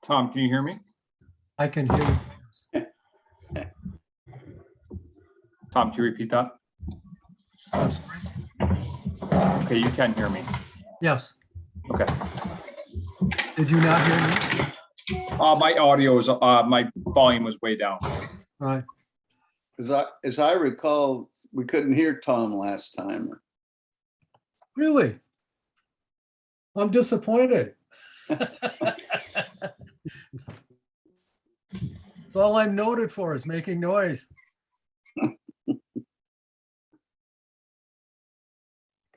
Tom, can you hear me? I can hear you. Tom, can you repeat that? I'm sorry. Okay, you can hear me. Yes. Okay. Did you not hear me? My audio is, my volume was way down. Right. As I recall, we couldn't hear Tom last time. Really? I'm disappointed. That's all I'm noted for is making noise.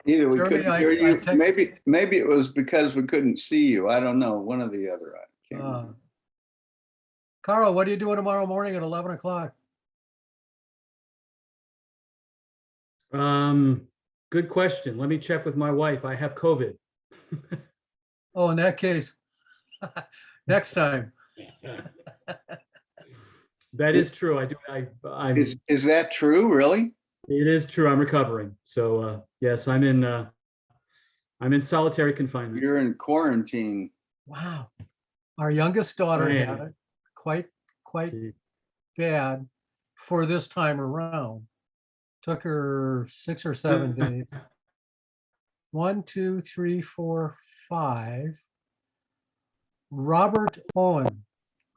Either we Jeremy, couldn't I- hear I you, text- maybe it was because we couldn't see you. I don't know, one or the other. I can't remember. Carl, what are you doing tomorrow morning at 11 o'clock? Good question. Let me check with my wife. I have COVID. Oh, in that case, next time. That is true. I do. I'm. Is that true, really? It is true. I'm recovering. So yes, I'm in solitary confinement. You're in quarantine. Wow. Our youngest daughter I had am. it quite Gee. bad for this time around. Took her 6 or 7 days. 1, 2, 3, 4, 5. Robert Owen.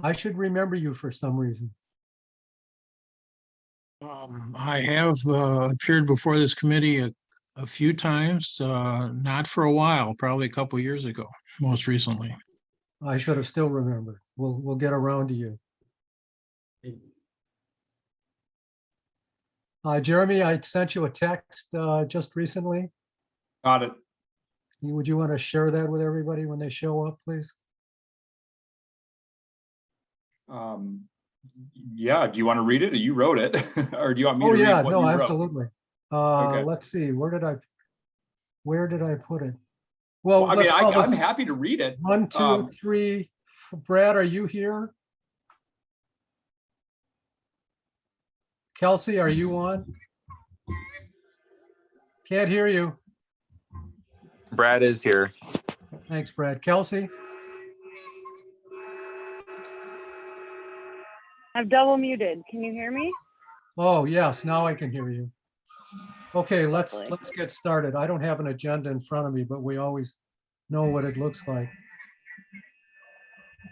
I should remember you for some reason. I have appeared before this committee a few times, not for a while, probably a couple years ago, most recently. I should have still remembered. We'll get around to you. Jeremy, I sent you a text just recently. Got it. Would you want to share that with everybody when they show up, please? Yeah, do you want to read it or you wrote it? Or do you want me to Oh, read yeah, what no, you wrote? absolutely. Okay. Let's see, where did I put it? Well, I mean, let's call I'm this happy to read it. 1, 2, 3. Brad, are you here? Kelsey, are you on? Can't hear you. Brad is here. Thanks, Brad. Kelsey? I'm double muted. Can you hear me? Oh, yes, now I can hear you. Okay, let's Lovely. get started. I don't have an agenda in front of me, but we always know what it looks like.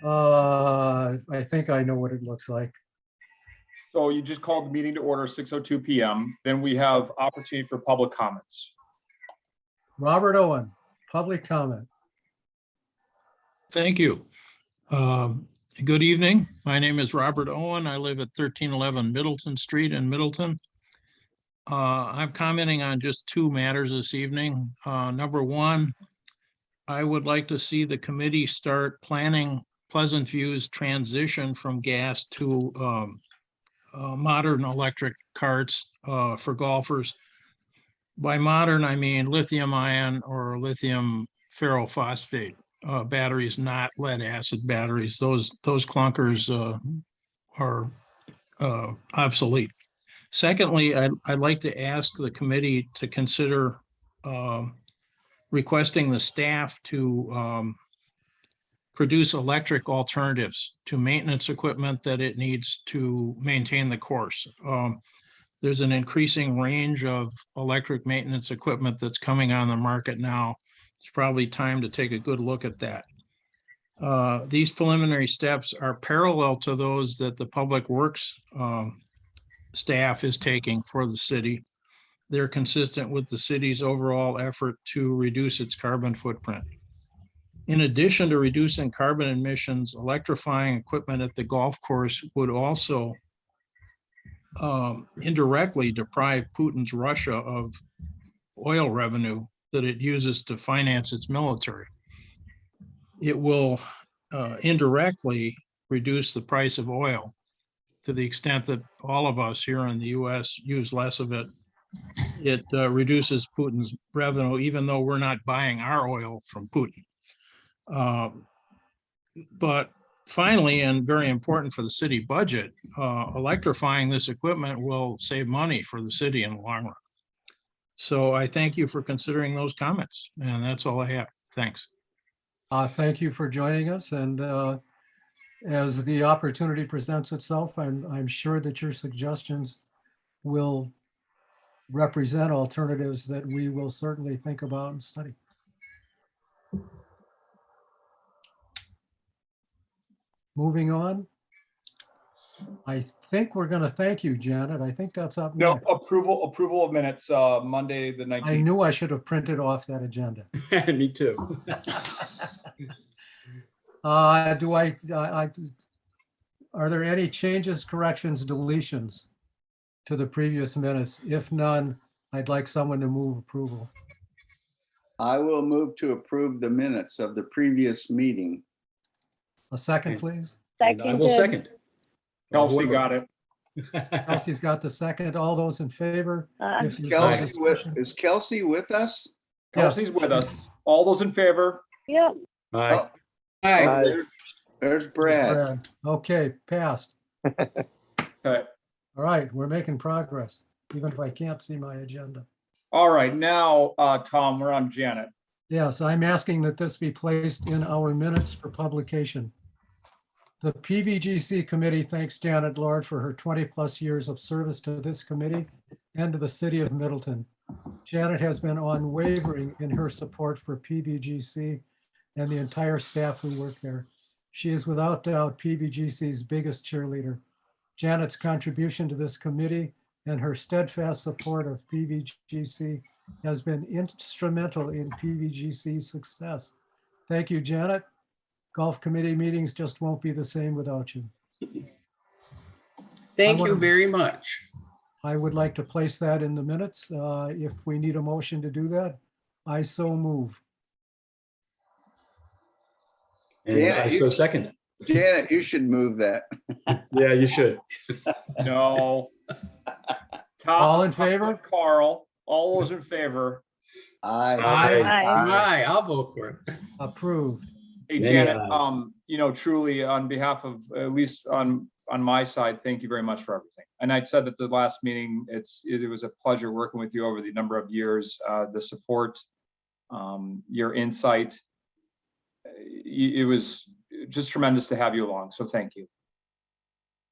I think I know what it looks like. So you just called the meeting to order 6:02 PM. Then we have opportunity for public comments. Robert Owen, public comment. Thank you. Good evening. My name is Robert Owen. I live at 1311 Middleton Street in Middleton. I'm commenting on just two matters this evening. Number one, I would like to see the committee start planning Pleasant View's transition from gas to modern electric carts for golfers. By modern, I mean lithium ion or lithium ferrophosphate batteries, not lead acid batteries. Those clunkers are obsolete. Secondly, I'd like to ask the committee to consider requesting the staff to produce electric alternatives to maintenance equipment that it needs to maintain the course. There's an increasing range of electric maintenance equipment that's coming on the market now. It's probably time to take a good look at that. These preliminary steps are parallel to those that the Public Works staff is taking for the city. They're consistent with the city's overall effort to reduce its carbon footprint. In addition to reducing carbon emissions, electrifying equipment at the golf course would also indirectly deprive Putin's Russia of oil revenue that it uses to finance its military. It will indirectly reduce the price of oil to the extent that all of us here in the US use less of it. It reduces Putin's revenue, even though we're not buying our oil from Putin. But finally, and very important for the city budget, electrifying this equipment will save money for the city in the long run. So I thank you for considering those comments, and that's all I have. Thanks. Thank you for joining us, and as the opportunity presents itself, I'm sure that your suggestions will represent alternatives that we will certainly think about and study. Moving on. I think we're going to thank you, Janet. I think that's up No, next. approval of minutes, Monday, the I 19th. knew I should have printed off that agenda. Me too. Are there any changes, corrections, deletions to the previous minutes? If none, I'd like someone to move approval. I will move to approve the minutes of the previous meeting. A second, please. And I will Seconded. second. Kelsey got it. Kelsey's got the second. All those in favor? If there's no Kelsey discussion- is Kelsey with us? Kelsey's with us. All those in favor? Yep. Aye. Oh, there's Brad. Brad. Okay, passed. Okay. All right, we're making progress, even if I can't see my agenda. All right, now, Tom, we're on Janet. Yes, I'm asking that this be placed in our minutes for publication. The PVGC committee thanks Janet Lord for her 20-plus years of service to this committee and to the city of Middleton. Janet has been unwavering in her support for PVGC and the entire staff who work there. She is without doubt PVGC's biggest cheerleader. Janet's contribution to this committee and her steadfast support of PVGC has been instrumental in PVGC's success. Thank you, Janet. Golf committee meetings just won't be the same without you. Thank wanna- you very much. I would like to place that in the minutes. If we need a motion to do that, I so move. And Yeah, I so second. Janet, you should move that. Yeah, you should. No. Tom, All in favor? Carl, all those in favor? Aye. Aye. Aye, I'll vote for it. Approved. Hey, Many Janet, ayes. truly on behalf of, at least on my side, thank you very much for everything. And I said that the last meeting, it was a pleasure working with you over the number of years, the support, your insight. It was just tremendous to have you along. So thank you.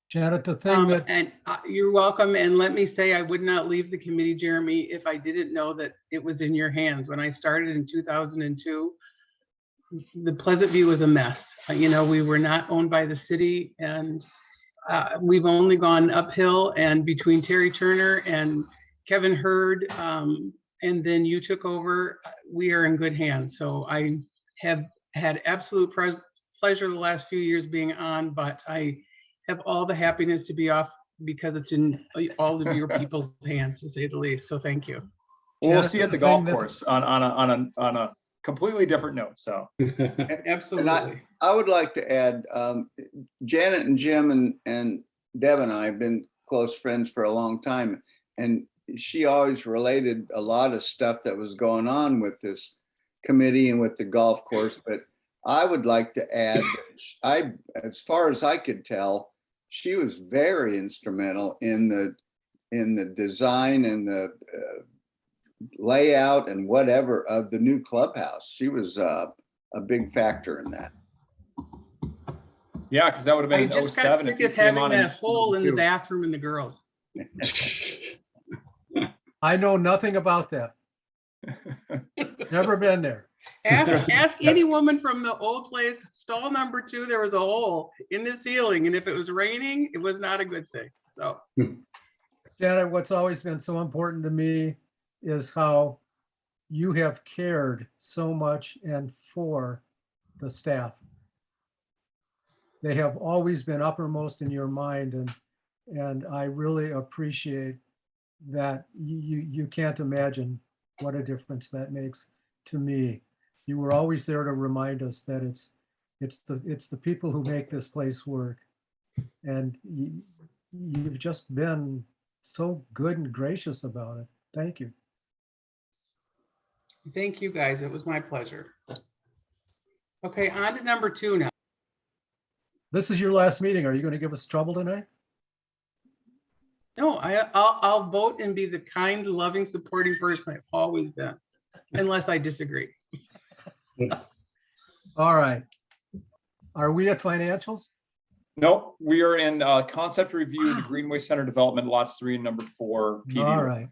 Janet, the thing that, And you're welcome. And let me say, I would not leave the committee, Jeremy, if I didn't know that it was in your hands. When I started in 2002, the Pleasant View was a mess. We were not owned by the city, and we've only gone uphill. And between Terry Turner and Kevin Hurd, and then you took over, we are in good hands. So I have had absolute pleasure the last few years being on, but I have all the happiness to be off because it's in all of your people's hands, to say the least. So thank you. We'll Janet, see you at the the golf thing that- course on a completely different note. So Absolutely. I would like to add, Janet and Jim and Deb and I have been close friends for a long time. And she always related a lot of stuff that was going on with this committee and with the golf course. But I would like to add, as far as I could tell, she was very instrumental in the design and the layout and whatever of the new clubhouse. She was a big factor in that. yeah, because that would have I been in just got 07 sick if you of came having on that hole in the 2002. bathroom in the girls. I know nothing about that. Never been there. Ask any woman from the old place, stall number 2, there was a hole in the ceiling. And if it was raining, it was not a good thing. So Janet, what's always been so important to me is how you have cared so much and for the staff. They have always been uppermost in your mind, and I really appreciate that. You can't imagine what a difference that makes to me. You were always there to remind us that it's the people who make this place work, and you've just been so good and gracious about it. Thank you. thank you guys. It was my pleasure. Okay, on to number 2 now. This is your last meeting. Are you going to give us trouble tonight? No, I'll vote and be the kind, loving, supporting person I've always been, unless I disagree. All right. Are we at financials? No, we are in concept review, the Greenway Center development, lots 3 and number 4. PD. All right.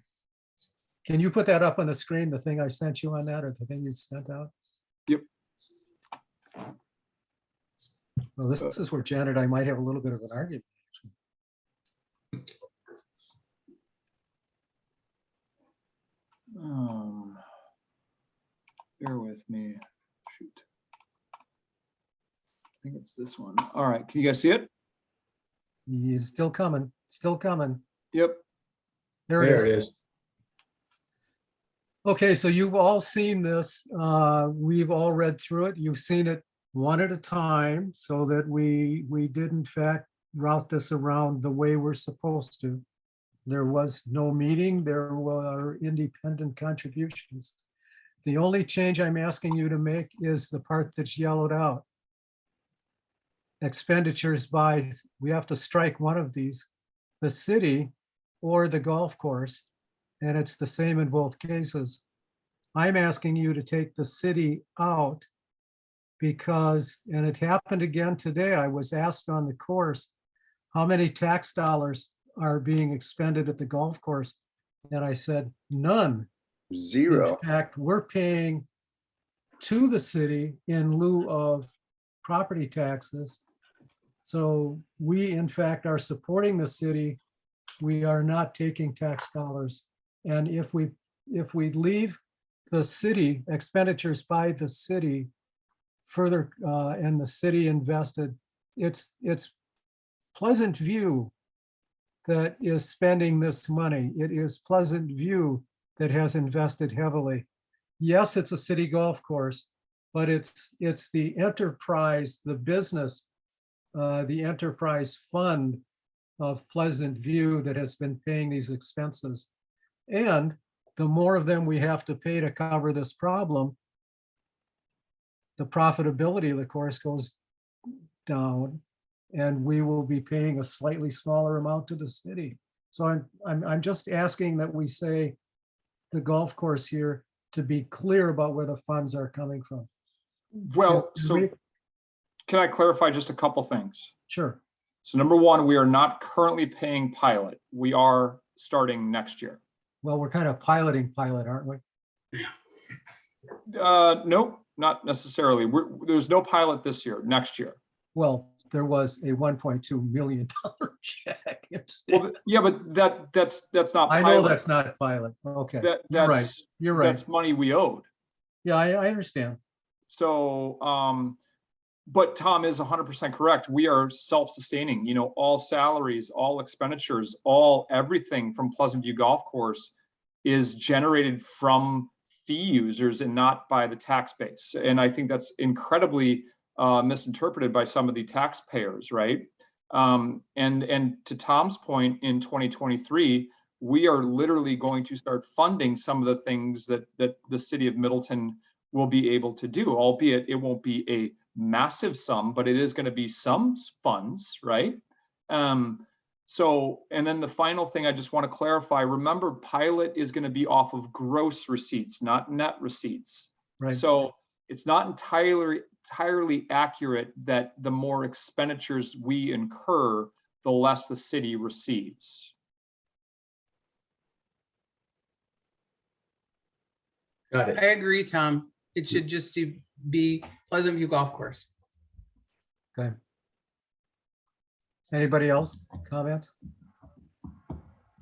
Can you put that up on the screen, the thing I sent you on that, or the thing you sent out? Yep. Well, this is where Janet, I might have a little bit of an argument. Bear with me. Shoot. I think it's this one. All right, can you guys see it? He's still coming, still coming. Yep. There it is. There it is. Okay, so you've all seen this. We've all read through it. You've seen it one at a time so that we did in fact route this around the way we're supposed to. There was no meeting. There were independent contributions. The only change I'm asking you to make is the part that's yellowed out. Expenditures by, we have to strike one of these, the city or the golf course. And it's the same in both cases. I'm asking you to take the city out because, and it happened again today, I was asked on the course, how many tax dollars are being expended at the golf course? And I said, none. Zero. In fact, we're paying to the city in lieu of property taxes. So we, in fact, are supporting the city. We are not taking tax dollars. And if we leave the city, expenditures by the city further, and the city invested, it's Pleasant View that is spending this money. It is Pleasant View that has invested heavily. Yes, it's a city golf course, but it's the enterprise, the business, the enterprise fund of Pleasant View that has been paying these expenses. And the more of them we have to pay to cover this problem, the profitability of the course goes down, and we will be paying a slightly smaller amount to the city. So I'm just asking that we say the golf course here to be clear about where the funds are coming from. Well, Can so we- can I clarify just a couple things? Sure. So number one, we are not currently paying pilot. We are starting next year. Well, we're kind of piloting pilot, aren't we? Nope, not necessarily. There's no pilot this year, next year. Well, there was a $1.2 million check instead. Well, yeah, but that's not I know pilot. that's not pilot. Okay, That, you're right. that's, You're right. that's money we owed. Yeah, I understand. So, but Tom is 100% correct. We are self-sustaining, all salaries, all expenditures, everything from Pleasant View Golf Course is generated from fee users and not by the tax base. And I think that's incredibly misinterpreted by some of the taxpayers, right? And to Tom's point, in 2023, we are literally going to start funding some of the things that the city of Middleton will be able to do, albeit it won't be a massive sum, but it is going to be some funds, right? So, and then the final thing I just want to clarify, remember, pilot is going to be off of gross receipts, not net receipts. Right. So it's not entirely accurate that the more expenditures we incur, the less the city receives. Got it. I agree, Tom. It should just be Pleasant View Golf Course. Okay. Anybody else? Comments?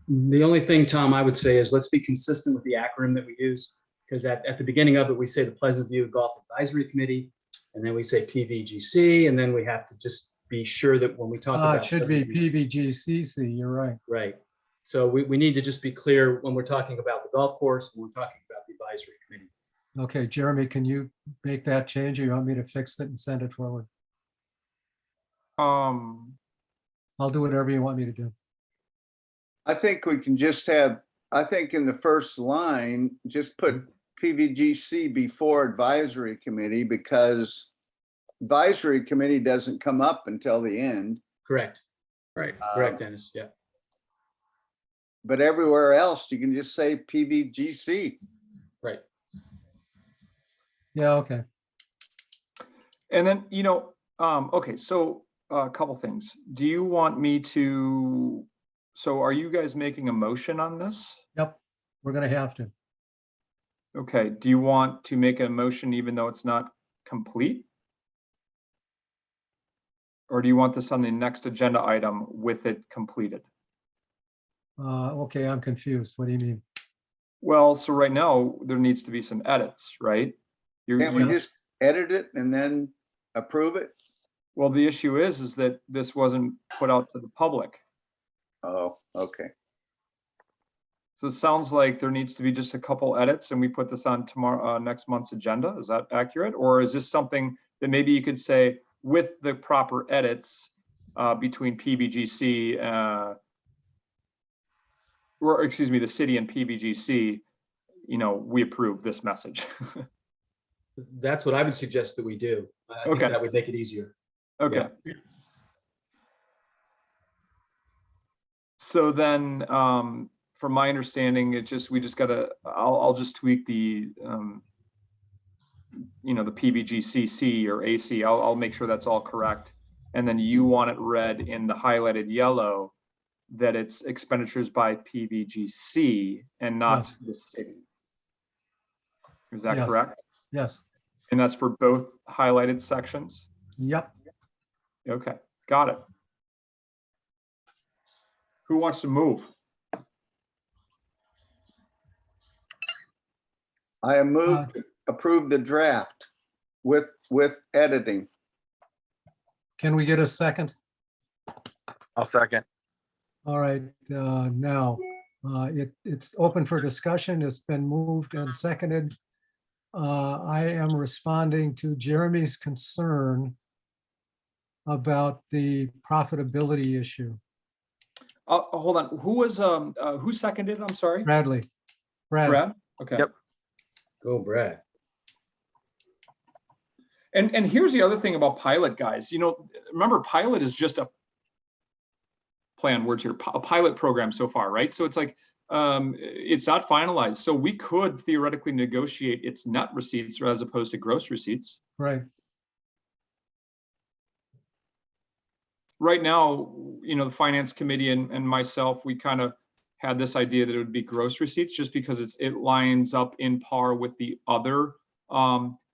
The only thing, Tom, I would say is let's be consistent with the acronym that we use, because at the beginning of it, we say the Pleasant View Golf Advisory Committee, and then we say PVGC, and then we have to just be sure that when we talk about. It should be Pleasant View- PVGCC, you're right. Right. So we need to just be clear when we're talking about the golf course, when we're talking about the advisory committee. Okay, Jeremy, can you make that change, or you want me to fix it and send it forward? I'll do whatever you want me to do. I think we can just have, I think in the first line, just put PVGC before advisory committee, because advisory committee doesn't come up until the end. Correct. Right. Correct, Dennis. Yeah. But everywhere else, you can just say PVGC. Right. Yeah, okay. And then, okay, so a couple things. Do you want me to, so are you guys making a motion on this? Yep, we're gonna have to. Okay, do you want to make a motion even though it's not complete? Or do you want this on the next agenda item with it completed? Okay, I'm confused. What do you mean? Well, so right now, there needs to be some edits, right? Can't we Yes. just edit it and then approve it? Well, the issue is that this wasn't put out to the public. Oh, okay. So it sounds like there needs to be just a couple edits and we put this on tomorrow, next month's agenda. Is that accurate? Or is this something that maybe you could say with the proper edits between PBGC, or excuse me, the city and PBGC, you know, we approve this message. That's what I would suggest that we do. I think Okay. that would make it easier. Okay. So then, from my understanding, we just gotta, I'll just tweak the, you know, the PBGCC or AC. I'll make sure that's all correct. And then you want it read in the highlighted yellow that it's expenditures by PBGC and not Yes. the city. Is that Yes. correct? Yes, And that's for both highlighted sections? yep. Okay, got it. Who wants to move? I have moved to approve the draft with editing. Can we get a second? I'll second. All right, now, it's open for discussion. It's been moved and seconded. I am responding to Jeremy's concern about the profitability issue. Hold on, who seconded? I'm sorry. Bradley, Brad, Brad? Okay. Yep. Go, Brad. And here's the other thing about pilot, guys. You know, remember, pilot is just a play on words here, a pilot program so far, right? So it's like, it's not finalized. So we could theoretically negotiate its net receipts as opposed to gross receipts. right, Right now, you know, the finance committee and myself, we kind of had this idea that it would be gross receipts just because it lines up in par with the other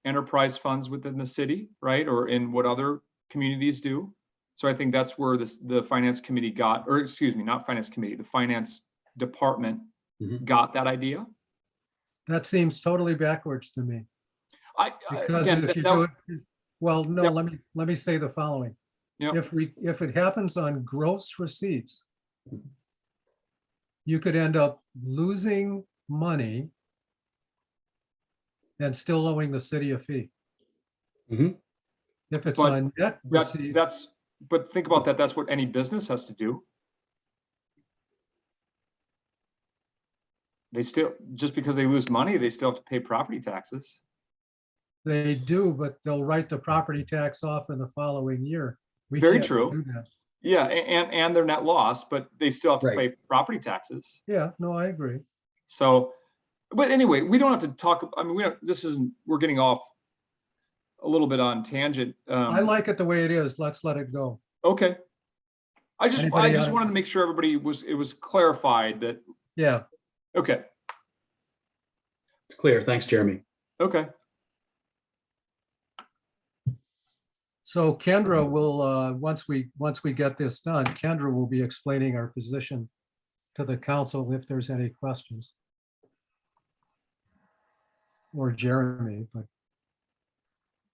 enterprise funds within the city, right? Or in what other communities do. So I think that's where the finance committee got, or excuse me, not finance committee, the finance department Mhm. got that idea. that seems totally backwards to me. Because Again, if you that- do it, well, no, that- let me say the following. Yep. If it happens on gross receipts, you could end up losing money and still owing the city a fee. Mhm. If it's But on net receipts, but think about that, that's what any business has to do. They still, just because they lose money, they still have to pay property taxes. they do, but they'll write the property tax off in the following year. We Very can't true. do that. Yeah, and their net loss, but they still have to Right. pay property taxes. Yeah, no, I agree. So, but anyway, we don't have to talk, I mean, we're getting off a little bit on tangent. I like it the way it is. Let's let it go. Okay. I Anybody just got- wanted to make sure everybody it was clarified that, Yeah, okay, It's clear. Thanks, Jeremy. okay. so Kendra will, once we get this done, Kendra will be explaining our position to the council if there's any questions. Or Jeremy, but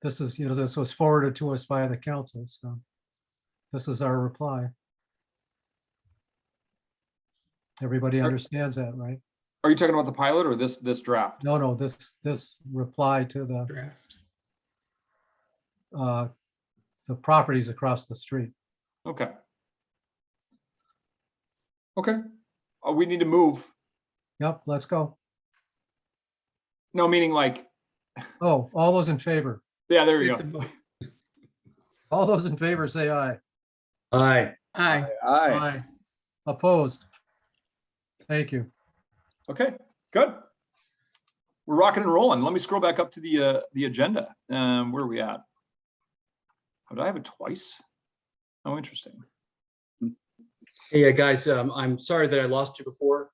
this is, this was forwarded to us by the council, so this is our reply. Everybody understands that, right? Are you talking about the pilot or this draft? No, this reply to Draft. the properties across the street. Okay. Okay. We need to move. Yep, let's go. No, meaning like, Oh, all those in favor? yeah, there you With go. the vote. All those in favor say aye. Aye. Aye. Aye. Opposed? Thank you. Okay, good. We're rocking and rolling. Let me scroll back up to the agenda. Where are we at? Oh, did I have it twice? Oh, interesting. Hey, guys, I'm sorry that I lost you before.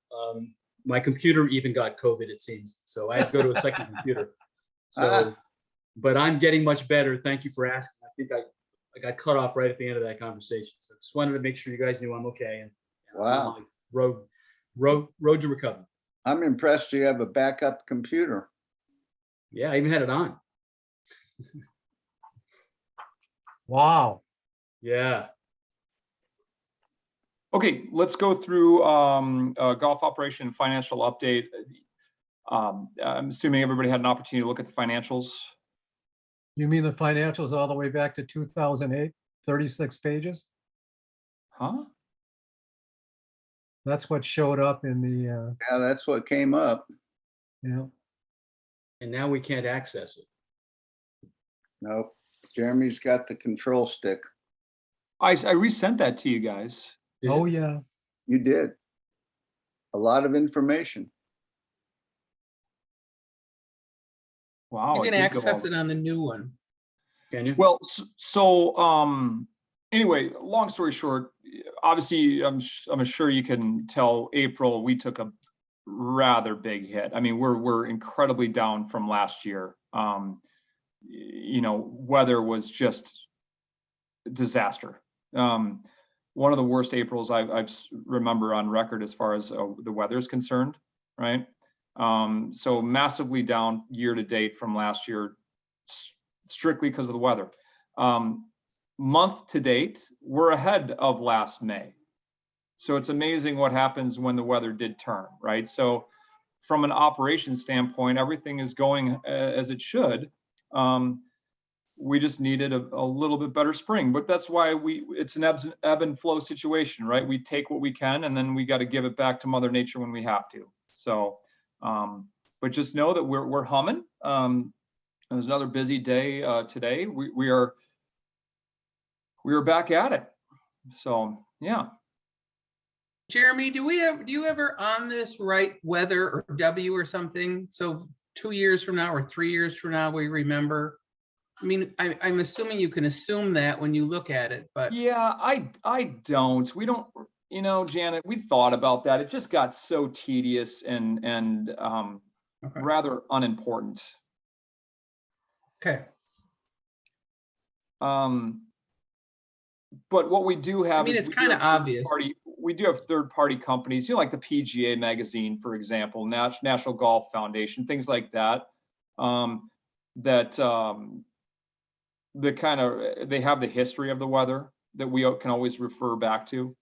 My computer even got COVID, it seems, so I had to go to a second computer. So, but I'm getting much better. Thank you for asking. I think I got cut off right at the end of that conversation. So just wanted to make sure you guys knew I'm okay and I'm on Wow. my road to recovery. I'm impressed you have a backup computer. Yeah, I even had it on. Wow. Yeah. Okay, let's go through golf operation and financial update. I'm assuming everybody had an opportunity to look at the financials. You mean the financials all the way back to 2008, 36 pages? Huh? That's what showed up in the, Yeah, that's what came up. And now we can't access it. Nope. Jeremy's got the control stick. I resent that to you guys. Did Oh, you? yeah. You did. A lot of information. Wow. You I can did go all access it on the new one. Can you? Well, anyway, long story short, obviously, I'm sure you can tell April, we took a rather big hit. I mean, we're incredibly down from last year. You know, weather was just disaster. One of the worst Aprils I've remember on record as far as the weather is concerned, right? So massively down year to date from last year, strictly because of the weather. Month to date, we're ahead of last May. So it's amazing what happens when the weather did turn, right? So from an operations standpoint, everything is going as it should. We just needed a little bit better spring, but that's why it's an ebb and flow situation, right? We take what we can, and then we got to give it back to Mother Nature when we have to. So, but just know that we're humming. It was another busy day today. We are back at it. So yeah. Jeremy, do you ever on this write weather or W or something? So 2 years from now or 3 years from now, we remember. I mean, I'm assuming you can assume that when you look at it, but Yeah, I don't. We don't. You know, Janet, we thought about that. It just got so tedious and okay. rather unimportant. Okay. But what we do have I mean, is it's we do kind of have obvious. we do have third-party companies, you know, like the PGA magazine, for example, National Golf Foundation, things like that. They have the history of the weather that we can always refer back to.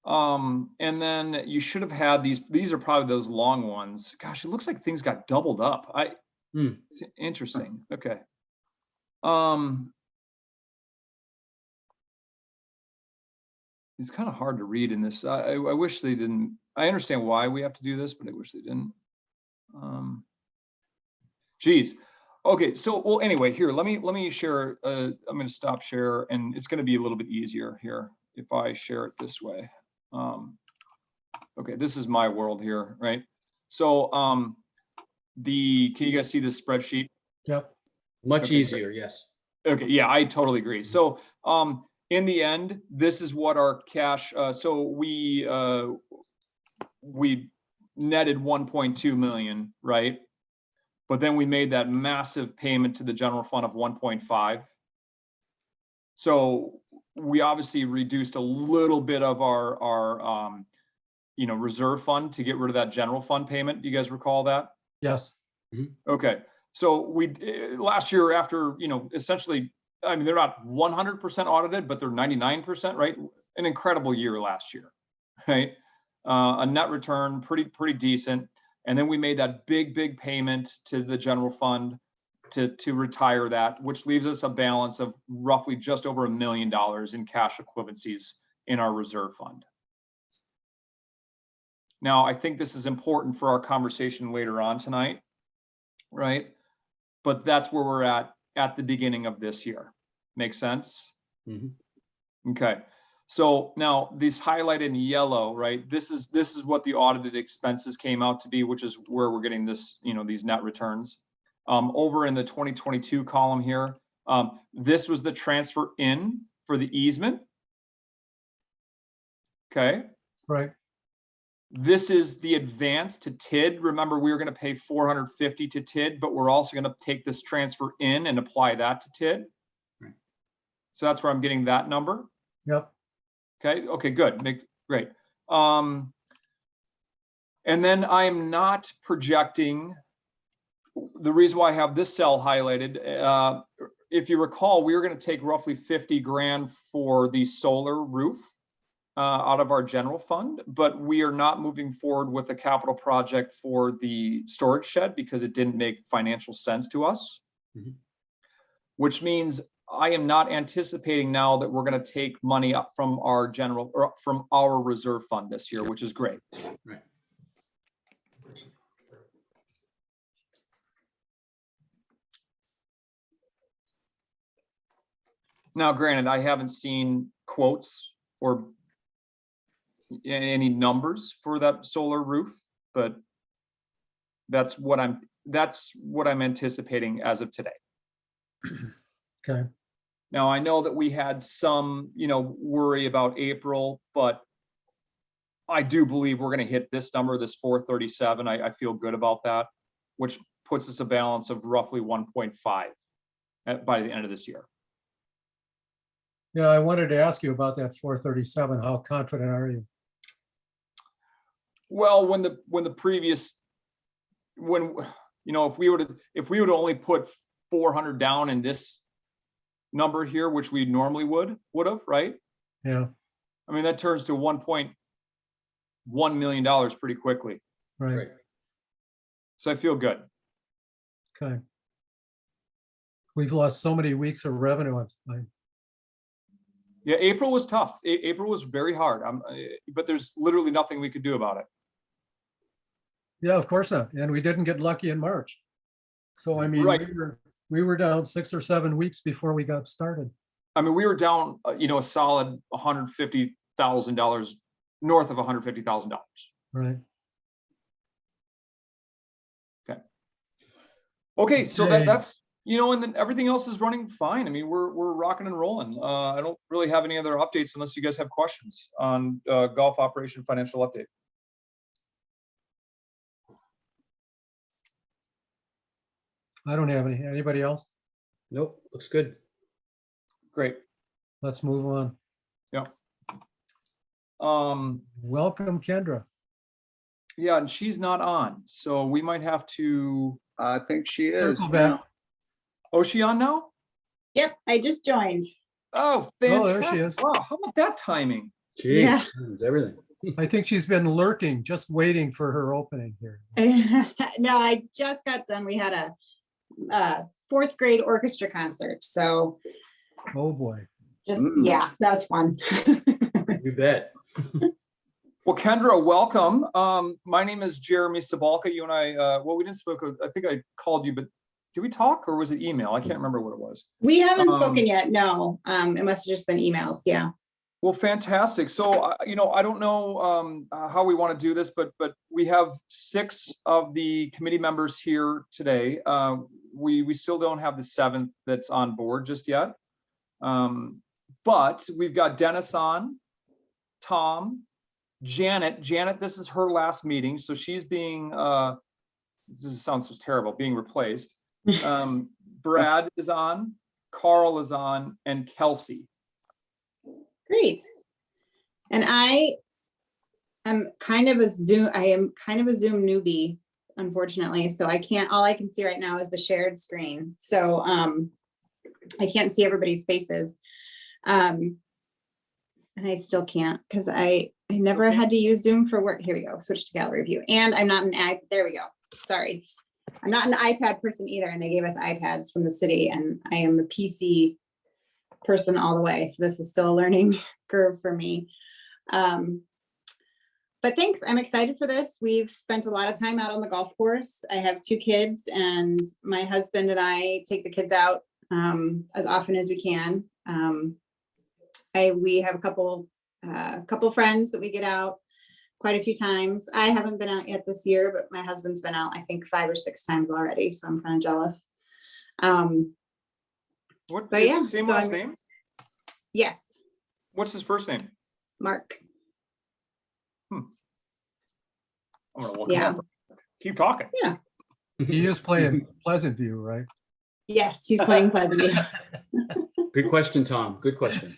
And then you should have had these are probably those long ones. Gosh, it looks like things got doubled up. It's interesting. Okay. It's kind of hard to read in this. I wish they didn't. I understand why we have to do this, but I wish they didn't. Geez. Okay, so well, anyway, here, let me share. I'm going to stop share, and it's going to be a little bit easier here if I share it this way. Okay, this is my world here, right? So can you guys see this spreadsheet? Yep. Much Okay, easier, yes. Okay, yeah, I totally agree. So in the end, this is what our cash, so we netted 1.2 million, right? But then we made that massive payment to the general fund of 1.5. So we obviously reduced a little bit of our reserve fund to get rid of that general fund payment. Do you guys recall that? Yes. Okay. So last year after, essentially, I mean, they're not 100% audited, but they're 99%, right? An incredible year last year, right? A net return, pretty decent. And then we made that big payment to the general fund to retire that, which leaves us a balance of roughly just over $1 million in cash equivalencies in our reserve fund. Now, I think this is important for our conversation later on tonight, right? But that's where we're at the beginning of this year. Make sense? Mm-hmm. Okay. So now these highlighted in yellow, right? This is what the audited expenses came out to be, which is where we're getting this, these net returns. Over in the 2022 column here, this was the transfer in for the easement. Okay. Right, This is the advance to TID. Remember, we were going to pay 450 to TID, but we're also going to take this transfer in and apply that to TID. Right. So that's where I'm getting that number. yep, Okay, good. Great. And then I am not projecting, the reason why I have this cell highlighted, if you recall, we were going to take roughly 50 grand for the solar roof out of our general fund, but we are not moving forward with a capital project for the storage shed because it didn't make financial sense to us. Mhm. Which means I am not anticipating now that we're going to take money up from our general or from our reserve fund this year, which is great. Right. Now, granted, I haven't seen quotes or any numbers for that solar roof, but that's what I'm anticipating as of today. okay, Now, I know that we had some, worry about April, but I do believe we're going to hit this number, this 437. I feel good about that, which puts us a balance of roughly 1.5 by the end of this year. yeah, I wanted to ask you about that 437. How confident are you? Well, if we were to only put 400 down in this number here, which we normally would have, right? Yeah, I mean, that turns to $1.1 million pretty quickly. right, So I feel good. okay. We've lost so many weeks of revenue. Yeah, April was tough. April was very hard. But there's literally nothing we could do about it. Yeah, of course not. And we didn't get lucky in March. So I mean, Right. we were down 6 or 7 weeks before we got started. I mean, we were down, a solid $150,000, north of $150,000. Right. Okay, so Okay. that's, and then everything else is running fine. I mean, we're rocking and rolling. I don't really have any other updates unless you guys have questions on golf operation financial update. I don't have anybody else? Nope, looks good. Great. Let's move on. Welcome, Kendra. Yeah, and she's not on, so we might have to. I think she is. Circle back. Oh, is she on now? Yep, I just joined. Oh, Oh, there she fantastic! is. Wow, how about that timing? Geez, Yeah. it's everything. I think she's been lurking, just waiting for her opening here. No, I just got done. We had a fourth grade orchestra concert. So Oh, boy. just, Mm. yeah, that was fun. You bet. Well, Kendra, welcome. My name is Jeremy Sabalka. You and I, we didn't spoke. I think I called you, but did we talk or was it email? I can't remember what it was. We haven't Um, spoken yet. No, it must have just been emails. Yeah. Well, fantastic. So, I don't know how we want to do this, but we have 6 of the committee members here today. We still don't have the 7th that's on board just yet. But we've got Dennis on, Tom, Janet. Janet, this is her last meeting, so she's being, this sounds so terrible, being replaced. Brad is on, Carl is on, and Kelsey. Great. And I am kind of a Zoom newbie, unfortunately. So all I can see right now is the shared screen. So I can't see everybody's faces. And I still can't because I never had to use Zoom for work. Here we go. Switch to gallery view. And I'm not an there we go. Sorry. I'm not an iPad person either. And they gave us iPads from the city and I am a PC person all the way. So this is still a learning curve for me. But thanks. I'm excited for this. We've spent a lot of time out on the golf course. I have 2 kids and my husband and I take the kids out as often as we can. We have a couple friends that we get out. quite a few times. I haven't been out yet this year, but my husband's been out, I think 5 or 6 times already, so I'm kind of jealous. What, But is yeah, the same so last I'm- name? Yes, What's his first name? Mark. I'm gonna look him Yeah. up. Keep talking. He is playing Pleasant View, right? Yes, he's playing Pleasant View. Good question, Tom. Good question.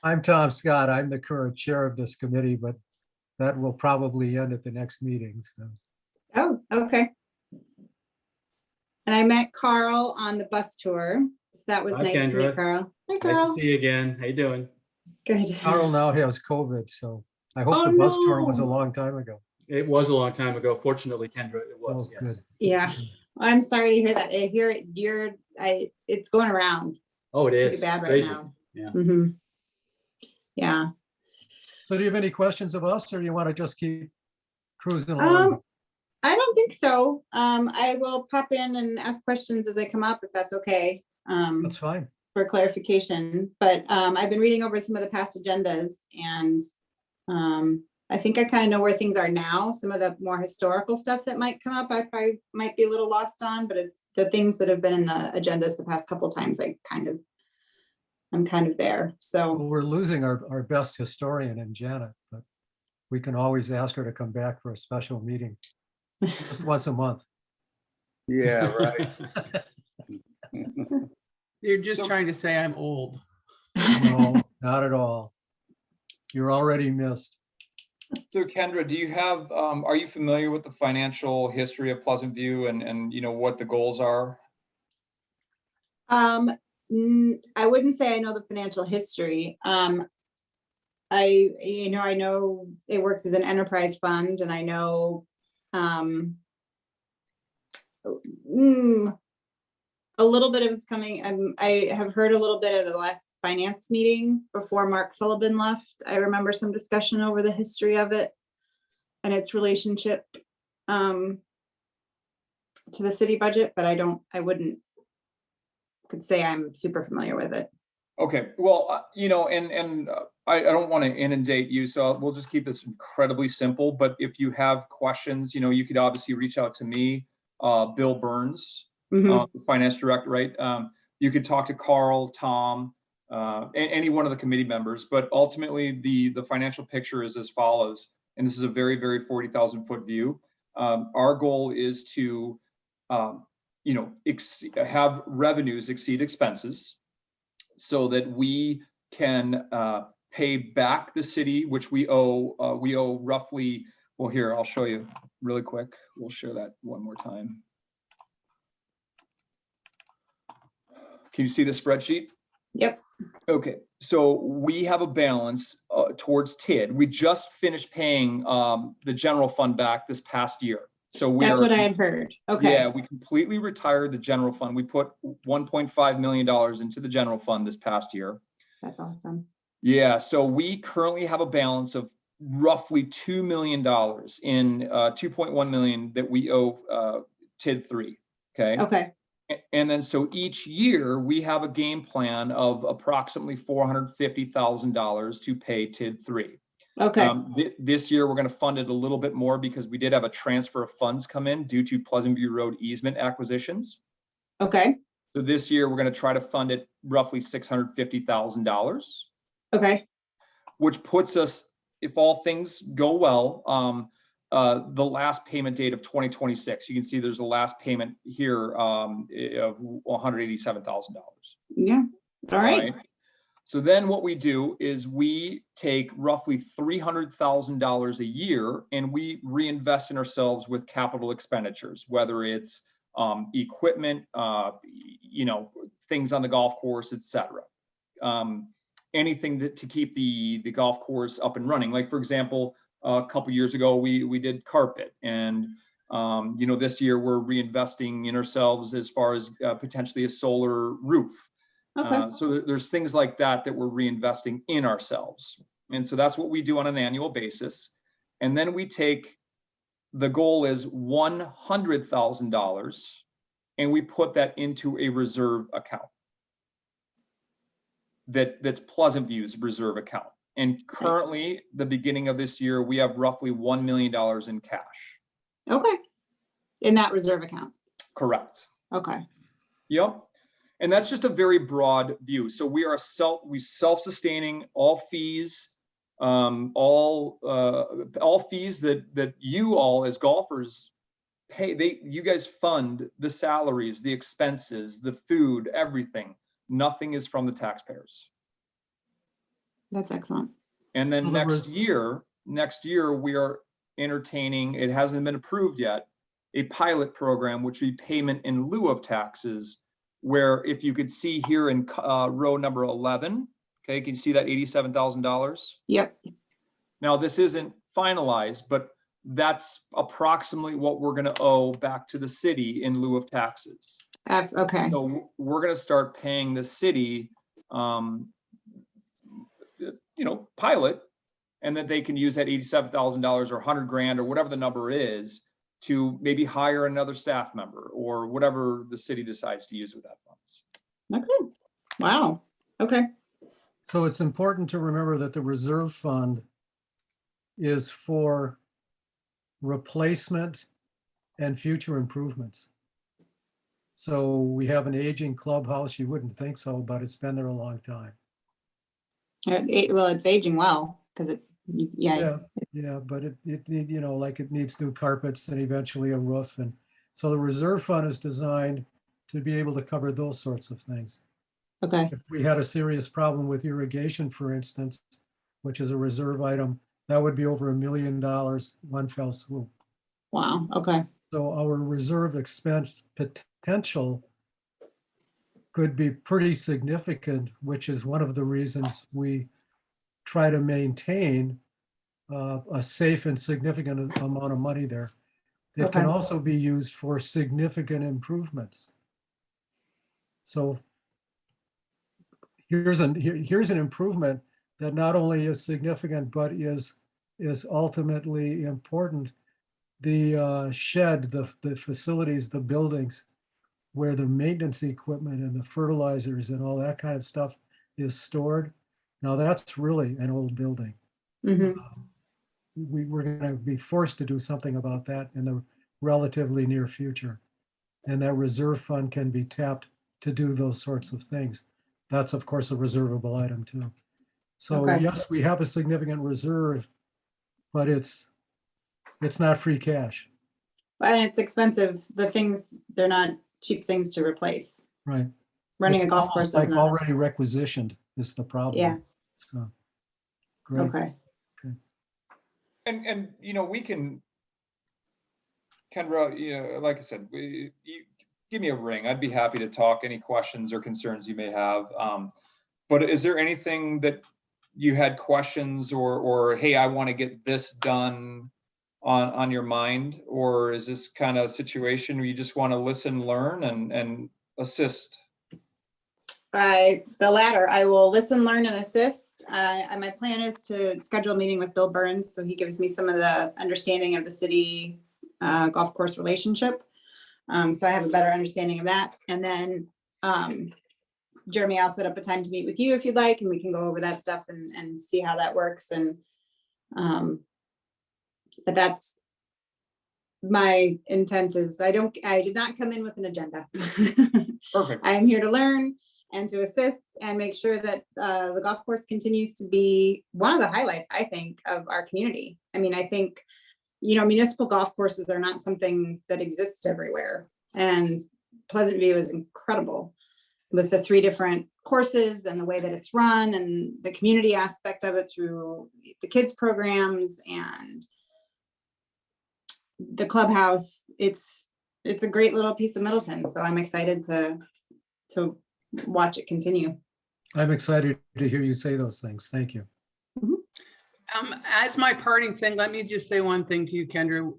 I'm Tom Scott. I'm the current chair of this committee, but that will probably end at the next meeting. So Oh, okay. And I met Carl on the bus tour. So that was Hi, nice to Kendra. meet Carl. Hi, Nice to Carl. see you again. How you doing? Good. Carl now has COVID, so I hope Oh, the bus tour was a no. long time ago. It was a long time ago. Fortunately, Kendra, it was, Oh, yes. good. Yeah, I'm sorry to hear that. I hear it's going around Oh, it pretty is. bad It's right crazy. now. Yeah. Mhm. Yeah. So do you have any questions of us, or you want to just keep cruising along? I don't think so. I will pop in and ask questions as I come up, if that's okay. That's fine. For clarification, but I've been reading over some of the past agendas and I think I kind of know where things are now. Some of the more historical stuff that might come up, I probably might be a little lost on, but it's the things that have been in the agendas the past couple times, I'm kind of there. Well, So, we're losing our best historian in Janet, but we can always ask her to come back for a special meeting, just once a month. Yeah, right. You're just trying to say I'm old. No, not at all. You're already missed. So Kendra, do you have, are you familiar with the financial history of Pleasant View and you know, what the goals are? I wouldn't say I know the financial history. I know it works as an enterprise fund and I know a little bit of it's coming. I have heard a little bit at the last finance meeting before Mark Sullivan left. I remember some discussion over the history of it and its relationship to the city budget, but I wouldn't could say I'm super familiar with it. Okay, well, you know, and I don't want to inundate you, so we'll just keep this incredibly simple. But if you have questions, you know, you could obviously reach out to me, Bill Burns, Mhm. the finance director, right? You could talk to Carl, Tom, any one of the committee members. But ultimately, the financial picture is as follows, and this is a very, very 40,000-foot view. Our goal is to, you know, have revenues exceed expenses, so that we can pay back the city, which we owe roughly, well, here, I'll show you really quick. We'll share that one more time. Can you see the spreadsheet? Yep. Okay, so we have a balance towards TID. We just finished paying the general fund back this past year. So we That's are, what I had heard. Okay. yeah, we completely retired the general fund. We put $1.5 million into the general fund this past year. That's awesome. Yeah, so we currently have a balance of roughly $2 million in 2.1 million that we owe TID 3. Okay. Okay. And then so each year we have a game plan of approximately $450,000 to pay TID 3. Okay. This year we're going to fund it a little bit more because we did have a transfer of funds come in due to Pleasant View Road easement acquisitions. Okay. So this year we're going to try to fund it roughly $650,000, Okay. which puts us, if all things go well, the last payment date of 2026. You can see there's a last payment here of $187,000. Yeah. All right. So then what we do is we take roughly $300,000 a year and we reinvest in ourselves with capital expenditures, whether it's equipment, you know, things on the golf course, etc. Anything to keep the golf course up and running. Like, for example, a couple years ago, we did carpet, and you know, this year we're reinvesting in ourselves as far as potentially a solar roof. Okay. So there's things like that we're reinvesting in ourselves. And so that's what we do on an annual basis. And then we take, the goal is $100,000 and we put that into a reserve account. That's Pleasant View's reserve account. And currently, the beginning of this year, we have roughly $1 million in cash. Okay. In that reserve account. Correct. Okay. Yep. And that's just a very broad view. So we are self-sustaining, all fees, all fees that you all as golfers pay. You guys fund the salaries, the expenses, the food, everything. Nothing is from the taxpayers. That's excellent. And then So next year we are entertaining, it hasn't been approved yet, a pilot program, which would be payment in lieu of taxes, where if you could see here in row number 11, okay, can you see that $87,000? Yep. Now, this isn't finalized, but that's approximately what we're gonna owe back to the city in lieu of taxes. Okay. So we're gonna start paying the city, pilot, and that they can use that $87,000 or 100 grand or whatever the number is to maybe hire another staff member or whatever the city decides to use with that funds. Okay. Wow. Okay. So it's important to remember that the reserve fund is for replacement and future improvements. So we have an aging clubhouse. You wouldn't think so, but it's been there a long time. Well, it's aging well because yeah. Yeah, but it like it needs new carpets and eventually a roof. And so the reserve fund is designed to be able to cover those sorts of things. Okay. If we had a serious problem with irrigation, for instance, which is a reserve item, that would be over $1 million one fell swoop. Wow. Okay. So our reserve expense potential could be pretty significant, which is one of the reasons we try to maintain a safe and significant amount of money there. It can Okay. also be used for significant improvements. So here's an improvement that not only is significant, but is ultimately important. The shed, the facilities, the buildings where the maintenance equipment and the fertilizers and all that kind of stuff is stored. Now that's really an old building. Hmm. We're going to be forced to do something about that in the relatively near future. And that reserve fund can be tapped to do those sorts of things. That's of course a reservable item too. So Okay. yes, we have a significant reserve, but it's not free cash, And it's expensive. The things, they're not cheap things to replace. right? Running It's a golf almost course is like not. already requisitioned is the problem. Yeah. So, great. Okay. And we can, Kendra, like I said, you give me a ring. I'd be happy to talk any questions or concerns you may have. But is there anything that you had questions or hey, I want to get this done on your mind? Or is this kind of situation where you just want to listen, learn, and assist? The latter. I will listen, learn, and assist. And my plan is to schedule a meeting with Bill Burns so he gives me some of the understanding of the city golf course relationship. So I have a better understanding of that. And then Jeremy, I'll set up a time to meet with you if you'd like, and we can go over that stuff and see how that works. And but that's my intent is I did not come in with an agenda. Perfect. I am here to learn and to assist and make sure that the golf course continues to be one of the highlights, I think, of our community. I mean, I think, municipal golf courses are not something that exists everywhere. And Pleasant View is incredible with the 3 different courses and the way that it's run and the community aspect of it through the kids programs and the clubhouse. It's a great little piece of Middleton. So I'm excited to watch it continue. I'm excited to hear you say those things. Thank you. As my parting thing, let me just say one thing to you, Kendra.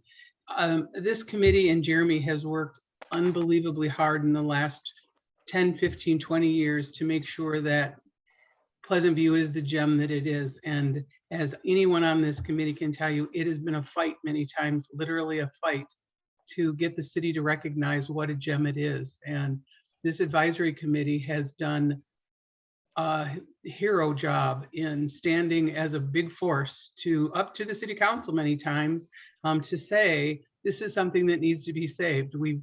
This committee and Jeremy has worked unbelievably hard in the last 10, 15, 20 years to make sure that Pleasant View is the gem that it is. And as anyone on this committee can tell you, it has been a fight many times, literally a fight, to get the city to recognize what a gem it is. And this advisory committee has done a hero job in standing as a big force up to the city council many times to say, this is something that needs to be saved. We've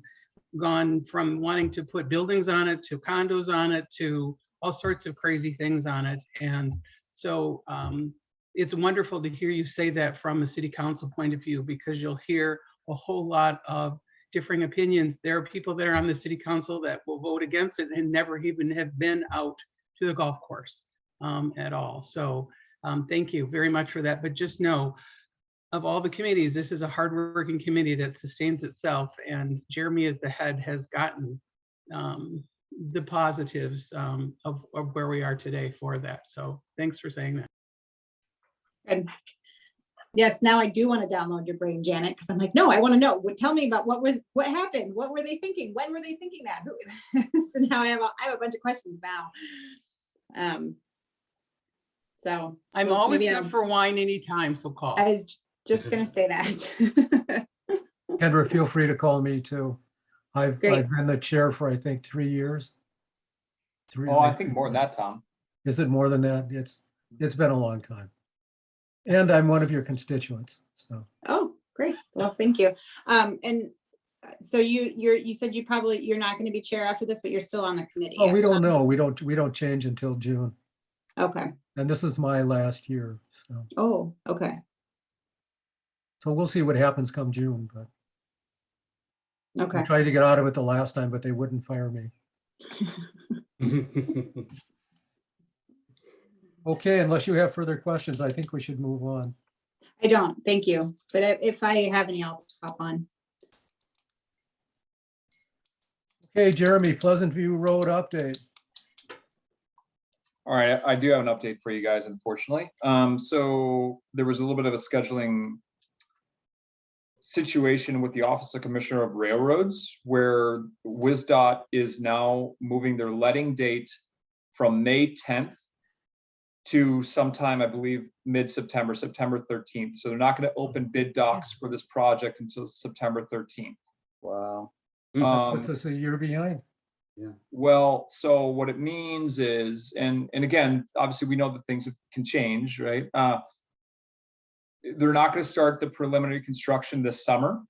gone from wanting to put buildings on it to condos on it to all sorts of crazy things on it. And so it's wonderful to hear you say that from a city council point of view, because you'll hear a whole lot of differing opinions. There are people that are on the city council that will vote against it and never even have been out to the golf course at all. So thank you very much for that. But just know, of all the committees, this is a hardworking committee that sustains itself, and Jeremy as the head has gotten the positives of where we are today for that. So thanks for saying that. Good. Yes, now I do want to download your brain, Janet, because I'm like, no, I want to know. Tell me about what happened. What were they thinking? When were they thinking that? So now I have a bunch of questions now. So I'm well, always maybe up for wine anytime, so call. I was just gonna say that. Kendra, feel free to call me too. I've Great. been the chair for, I think, 3 years. Oh, I think more than that, Tom. Is it more than that? It's been a long time. And I'm one of your constituents, so. Oh, great. Well, thank you. And so you said you're not going to be chair after this, but you're still on the committee. Oh, we yes, don't Tom? know. We don't change until June. Okay. And this is my last year, so. Oh, okay. So we'll see what happens come June, but I Okay. tried to get out of it the last time, but they wouldn't fire me. Okay, unless you have further questions, I think we should move on. I don't, thank you. But if I have any, I'll pop on. Okay, Jeremy, Pleasant View Road update. All right, I do have an update for you guys, unfortunately. So there was a little bit of a scheduling situation with the Office of Commissioner of Railroads, where WisDOT is now moving their letting date from May 10th to sometime, I believe, mid-September, September 13th. So they're not going to open bid docs for this project until September 13th. Wow. Puts us a year behind. Well, so what it means is, and again, obviously we know that things can change, right? They're not going to start the preliminary construction this summer.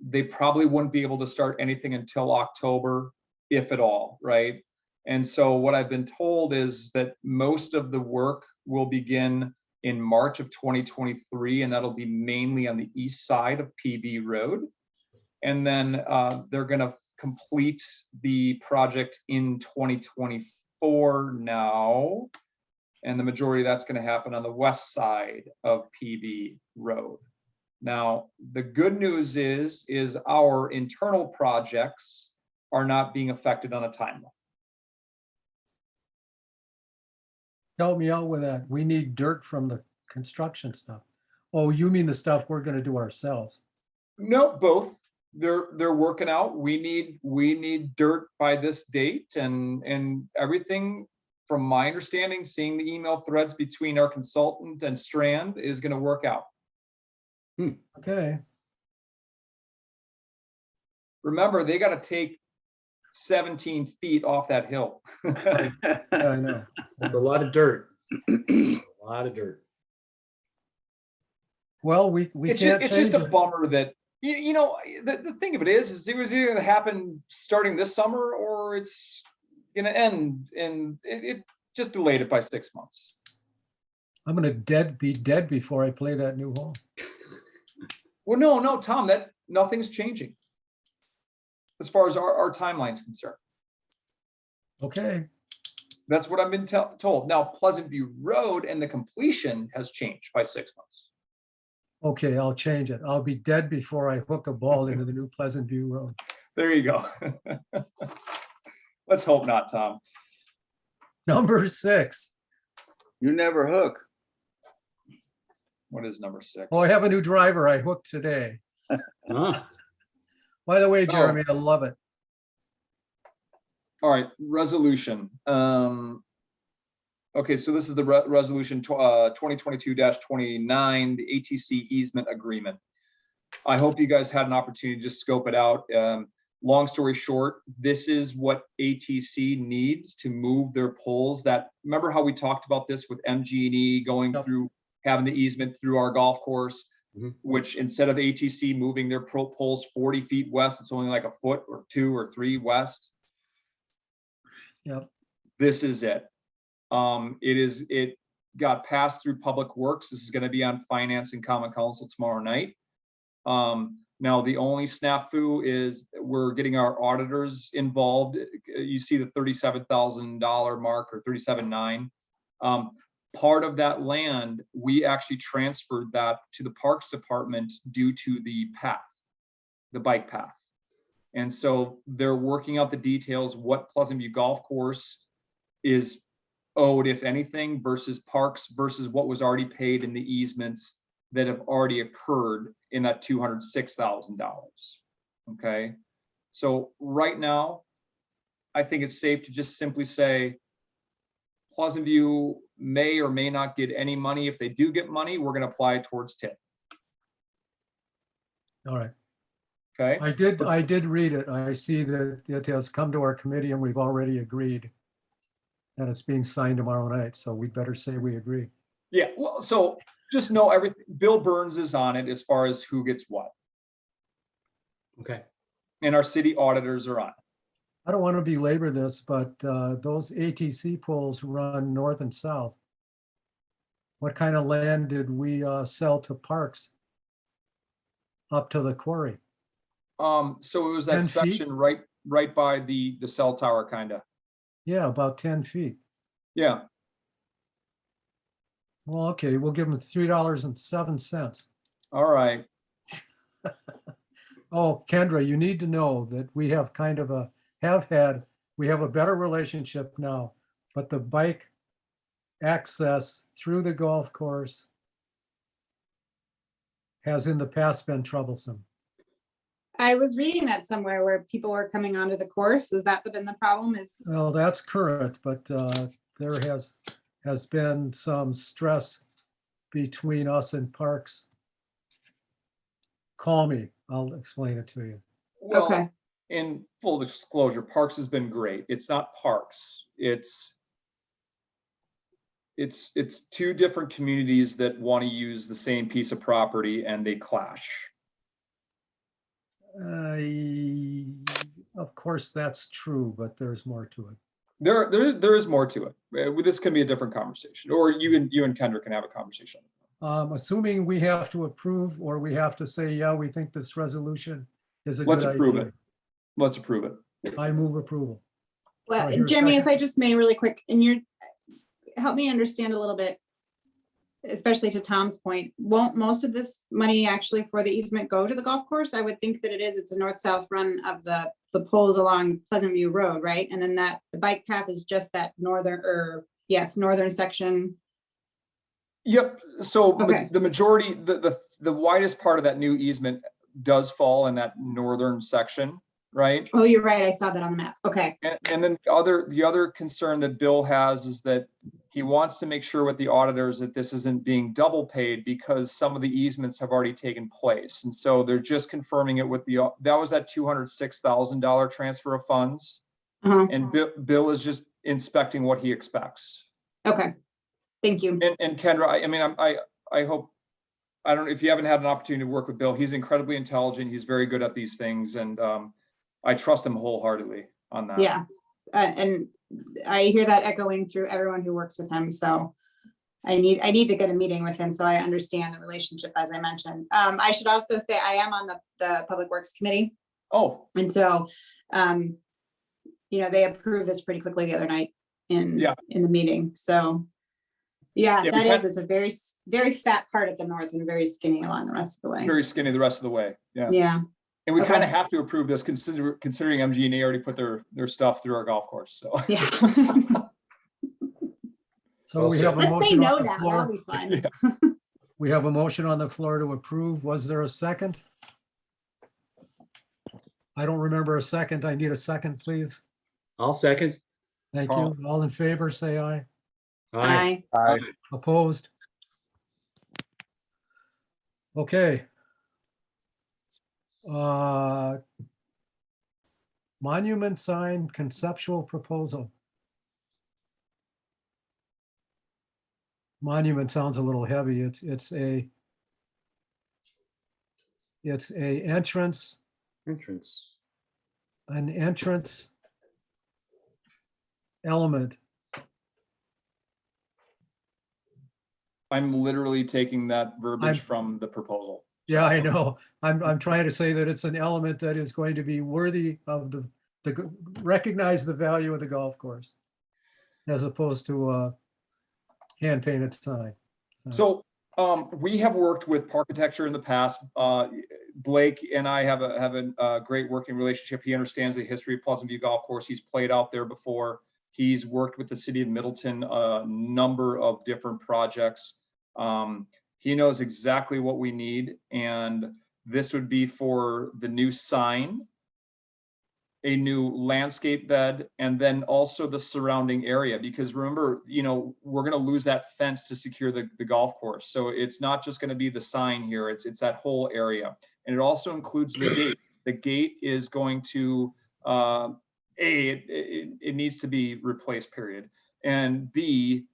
They probably wouldn't be able to start anything until October, if at all, right? And so what I've been told is that most of the work will begin in March of 2023, and that'll be mainly on the east side of PB Road. And then they're going to complete the project in 2024 now. And the majority of that's going to happen on the west side of PB Road. Now, the good news is our internal projects are not being affected on a timeline. Help me out with that. We need dirt from the construction stuff. Oh, you mean the stuff we're gonna do ourselves? No, both. They're working out. We need dirt by this date, and everything, from my understanding, seeing the email threads between our consultant and Strand, is going to work out. Okay, Remember, they got to take 17 feet off that hill. yeah, I know. That's a lot of dirt. A lot of dirt. Well, we It's can't just, it's just change a it. bummer that, you know, the thing of it is it was either going to happen starting this summer or it's going to end, and it just delayed it by 6 months. I'm gonna be dead before I play that new hole. Well, no, Tom, that nothing's changing as far as our timeline's concerned. Okay, That's what I've been told. Now, Pleasant View Road and the completion has changed by 6 months. okay, I'll change it. I'll be dead before I hook a ball into the new Pleasant View Road. There you go. Let's hope not, Tom. Number 6. You never hook. What is number 6? Oh, I have a new driver I hooked today. Ah, By the way, Jeremy, I love it. All right, resolution. Okay, so this is the resolution 2022-29, the ATC easement agreement. I hope you guys had an opportunity to just scope it out. long story short, this is what ATC needs to move their poles. That, remember how we talked about this with MG&E going Yep. through, having the easement through our golf course, Mhm. which instead of ATC moving their poles 40 feet west, it's only like a foot or 2 or 3 west. Yep. This is it. It got passed through Public Works. This is going to be on Finance and Common Council tomorrow night. Now, the only snafu is we're getting our auditors involved. You see the $37,000 mark, or 37.9. Part of that land, we actually transferred that to the Parks Department due to the path, the bike path. And so they're working out the details, what Pleasant View Golf Course is owed, if anything, versus Parks, versus what was already paid in the easements that have already occurred in that $206,000. Okay, so right now, I think it's safe to just simply say Pleasant View may or may not get any money. If they do get money, we're going to apply it towards TIP. All right. Okay, I did read it. I see that it has come to our committee and we've already agreed. And it's being signed tomorrow night, so we'd better say we agree. yeah. Well, so just know everything. Bill Burns is on it as far as who gets what, Okay. and our city auditors are on it. I don't want to belabor this, but those ATC poles run north and south. What kind of land did we sell to Parks up to the quarry? So it was that 10 feet? section right by the cell tower, kind of. Yeah, about 10 feet. Yeah. Well, okay, we'll give them $3.07. All right. Oh, Kendra, you need to know that we have kind of we have a better relationship now, but the bike access through the golf course has in the past been troublesome. I was reading that somewhere where people were coming onto the course. Has that been the problem? Well, that's current, but there has been some stress between us and Parks. Call me, I'll explain it to you. Well, Okay. in full disclosure, Parks has been great. It's not Parks. It's two different communities that want to use the same piece of property and they clash. Of course, that's true, but there's more to it. There is more to it. This can be a different conversation, or you and Kendra can have a conversation. Assuming we have to approve, or we have to say, yeah, we think this resolution is a good Let's idea. approve it. Let's approve it. I move approval. Well, I hear a Jeremy, if second? I just may really quick, help me understand a little bit, especially to Tom's point, won't most of this money actually for the easement go to the golf course? I would think that it is. It's a north-south run of the poles along Pleasant View Road, right? And then the bike path is just that northern section. Yep. So Okay. the majority, the widest part of that new easement does fall in that northern section, right? Oh, you're right. I saw that on the map. Okay. And then the other concern that Bill has is that he wants to make sure with the auditors that this isn't being double paid because some of the easements have already taken place. And so they're just confirming it with that was that $206,000 transfer of funds. Uh-huh. And Bill is just inspecting what he expects. Okay. Thank you. And Kendra, I hope, I don't know if you haven't had an opportunity to work with Bill, he's incredibly intelligent. He's very good at these things. And I trust him wholeheartedly on that. Yeah. And I hear that echoing through everyone who works with him. So I need to get a meeting with him so I understand the relationship, as I mentioned. I should also say I am on the Public Works Committee. Oh, And so, they approved this pretty quickly the other night in the meeting. So, Yeah, it's a very, very fat part of the north and very skinny along the rest of the way. very skinny the rest of the way. Yeah. Yeah. And we Okay. kind of have to approve this considering MG&E already put their stuff through our golf course. So Yeah. So we have a Let's say motion no on the now. That'll floor. be fun. Yeah. We have a motion on the floor to approve. Was there a second? I don't remember a second. I need a second, please. I'll second. Thank Carl. you. All in favor, say aye. Aye. Aye. Opposed? Okay. Monument sign conceptual proposal. Monument sounds a little heavy. It's a entrance, Entrance. an entrance element. I'm literally taking that verbiage I'm- from the proposal. Yeah, I know. I'm trying to say that it's an element that is going to be worthy of recognize the value of the golf course, as opposed to a hand painted sign. So we have worked with Parkitecture in the past. Blake and I have a great working relationship. He understands the history of Pleasant View Golf Course. He's played out there before. He's worked with the city of Middleton, a number of different projects. He knows exactly what we need, and this would be for the new sign, a new landscape bed, and then also the surrounding area. Because remember, we're going to lose that fence to secure the golf course. So it's not just going to be the sign here. It's that whole area, and it also includes the gate. The gate is going to it needs to be replaced, period. And B,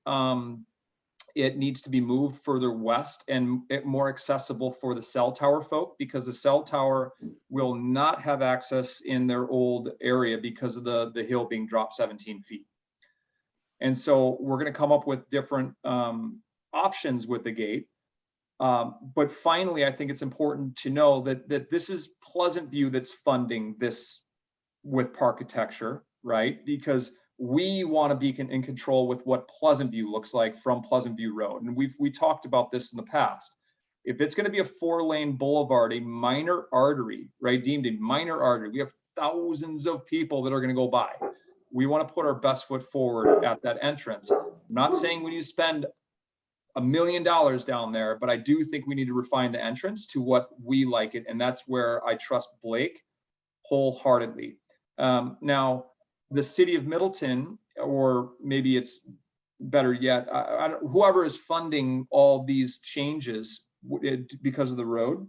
it needs to be moved further west and more accessible for the cell tower folk, because the cell tower will not have access in their old area because of the hill being dropped 17 feet. And so we're going to come up with different options with the gate. But finally, I think it's important to know that this is Pleasant View that's funding this with Parkitecture, right? Because we want to be in control with what Pleasant View looks like from Pleasant View Road. And we talked about this in the past. If it's going to be a 4-lane boulevard, a minor artery, right, deemed a minor artery, we have thousands of people that are going to go by. We want to put our best foot forward at that entrance. I'm not saying we need to spend $1 million down there, but I do think we need to refine the entrance to what we like it. And that's where I trust Blake wholeheartedly. Now, the city of Middleton, or maybe it's better yet, whoever is funding all these changes because of the road,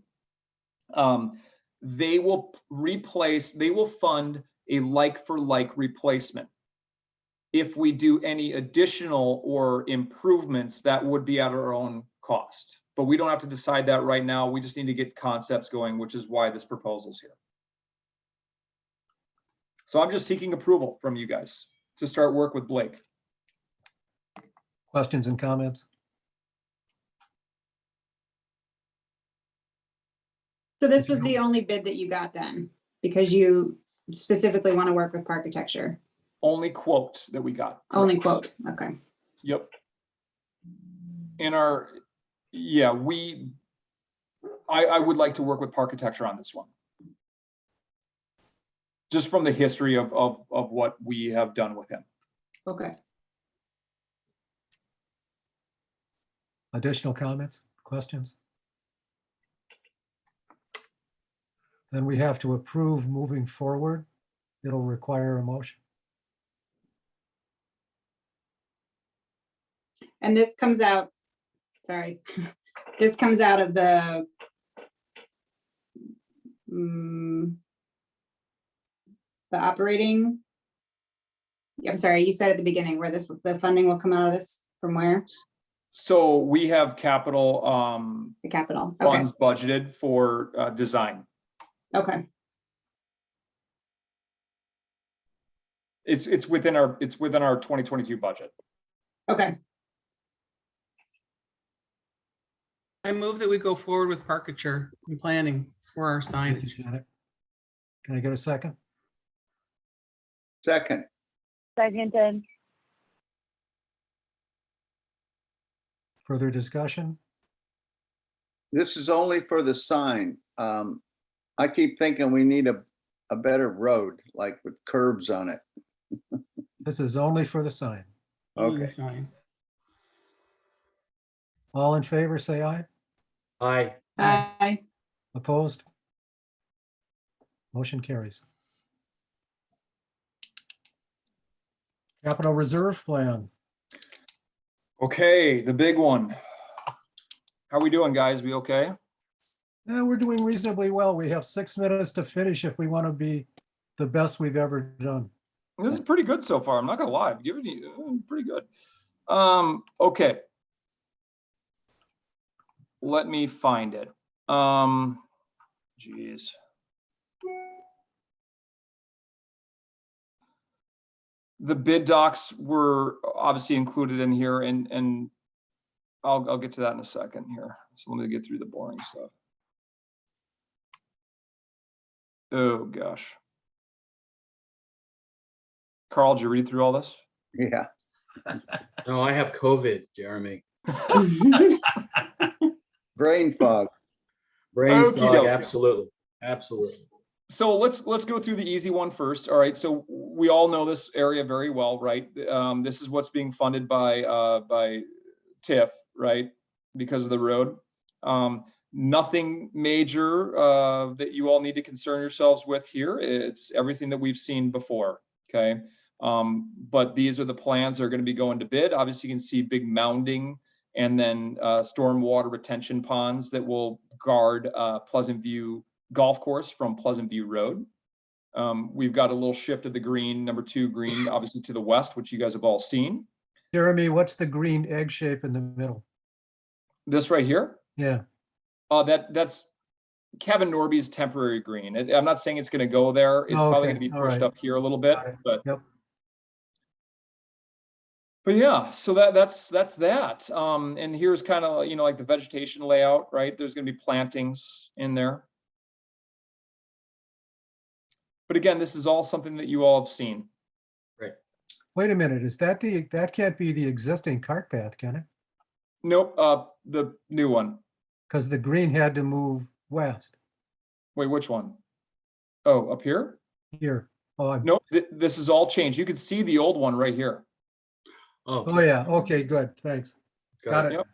they will fund a like-for-like replacement. If we do any additional or improvements, that would be at our own cost. But we don't have to decide that right now. We just need to get concepts going, which is why this proposal's here. So I'm just seeking approval from you guys to start work with Blake. Questions and comments? So this was the only bid that you got then, because you specifically want to work with Parkitecture? Only quote that we got. Only correct. quote, okay. Yep. I would like to work with Parkitecture on this one. Just from the history of what we have done with him. Okay. Additional comments, questions? Then we have to approve moving forward. It'll require a motion. And this comes out, sorry, this comes out of the operating. I'm sorry, you said at the beginning where the funding will come out of this, from where? So we have capital The capital, okay, funds budgeted for design. okay, It's within our 2022 budget. okay. I move that we go forward with Parkitecture and planning for our Thank signage. you, Janet. Can I get a second? Second, Seconded. Further discussion? this is only for the sign. I keep thinking we need a better road, like with curbs on it. This is only for the sign. Only Okay. sign. All in favor, say aye. Aye. Aye. Opposed? Motion carries. Capital Reserve Plan. Okay, the big one. How are we doing, guys? We okay? We're doing reasonably well. We have 6 minutes to finish if we want to be the best we've ever done. This is pretty good so far. I'm not gonna lie. I'm giving you pretty good. Okay. Let me find it. Geez. The bid docs were obviously included in here, and I'll get to that in a second here. So let me get through the boring stuff. Oh gosh. Carl, did you read through all this? Yeah. No, I have COVID, Jeremy. Brain fog. Brain Okey fog, doke. absolutely, absolutely. So let's go through the easy one first. All right. So we all know this area very well, right? This is what's being funded by TIF, right? Because of the road. Nothing major that you all need to concern yourselves with here. It's everything that we've seen before. Okay. But these are the plans that are going to be going to bid. Obviously, you can see big mounding and then stormwater retention ponds that will guard Pleasant View Golf Course from Pleasant View Road. We've got a little shift of the green, number 2 green, obviously to the west, which you guys have all seen. Jeremy, what's the green egg shape in the middle? This right here, Yeah, that's Kevin Norby's temporary green. I'm not saying it's going to go there. It's Oh, probably okay. going to be All pushed right. up here a little bit, Got it. but yep. yeah, so that's that. And here's kind of, like the vegetation layout, right? There's going to be plantings in there. But again, this is all something that you all have seen. Wait a minute, is that that can't be the existing cart path, can it? Nope, the new one. Because the green had to move west Wait, which one? Oh, up here? here. Oh, Nope, this is all changed. You can see the old one right here. oh yeah, okay, good, thanks. Got it. Yep.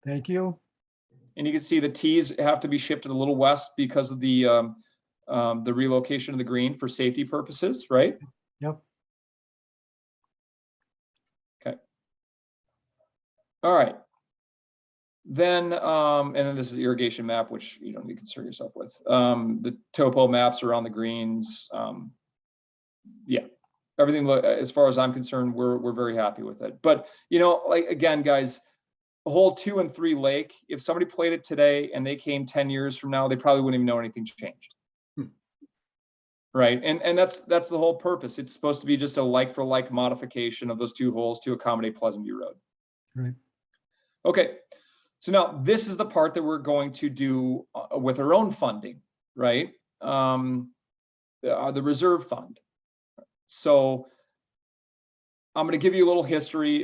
Thank you. And you can see the T's have to be shifted a little west because of the relocation of the green for safety purposes, right? Yep. Okay. All right. Then, and then this is the irrigation map, which you don't need to concern yourself with. The topo maps around the greens. Yeah, everything, as far as I'm concerned, we're very happy with it. But, like, again, guys, hole 2 and 3 Lake, if somebody played it today and they came 10 years from now, they probably wouldn't even know anything changed. Right. And that's the whole purpose. It's supposed to be just a like for like modification of those 2 holes to accommodate Pleasant View Road. Right. Okay. So now this is the part that we're going to do with our own funding, right? The reserve fund. So I'm going to give you a little history,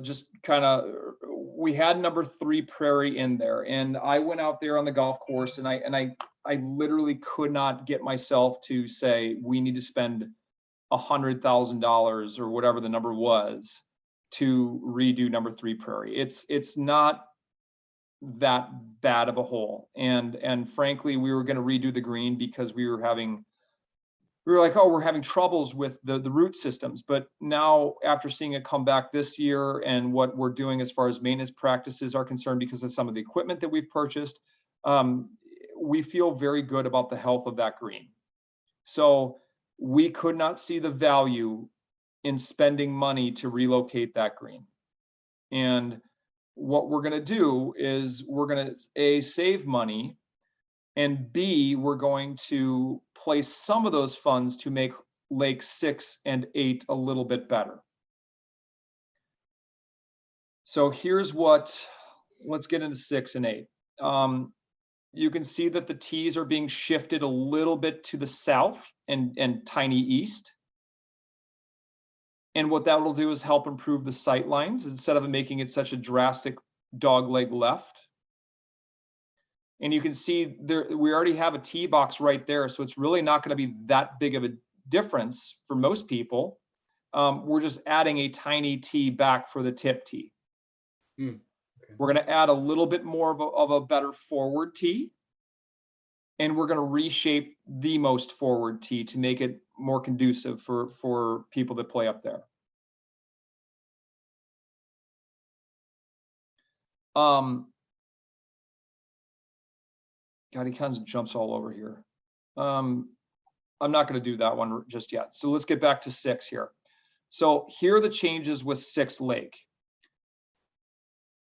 just kind of, we had number 3 Prairie in there, and I went out there on the golf course and I literally could not get myself to say, we need to spend $100,000 or whatever the number was to redo number 3 Prairie. It's not that bad of a hole. And frankly, we were going to redo the green because we were like, oh, we're having troubles with the root systems. But now, after seeing it come back this year and what we're doing as far as maintenance practices are concerned, because of some of the equipment that we've purchased, we feel very good about the health of that green. So we could not see the value in spending money to relocate that green. And what we're going to do is we're going to A, save money, and B, we're going to place some of those funds to make Lake 6 and 8 a little bit better. So here's let's get into 6 and 8. You can see that the T's are being shifted a little bit to the south and tiny east. And what that will do is help improve the sight lines instead of making it such a drastic dogleg left. And you can see there, we already have a tee box right there. So it's really not going to be that big of a difference for most people. We're just adding a tiny tee back for the tip tee. Okay. We're going to add a little bit more of a better forward tee. And we're going to reshape the most forward tee to make it more conducive for people that play up there. God, he kind of jumps all over here. I'm not going to do that one just yet. So let's get back to 6 here. So here are the changes with 6 Lake.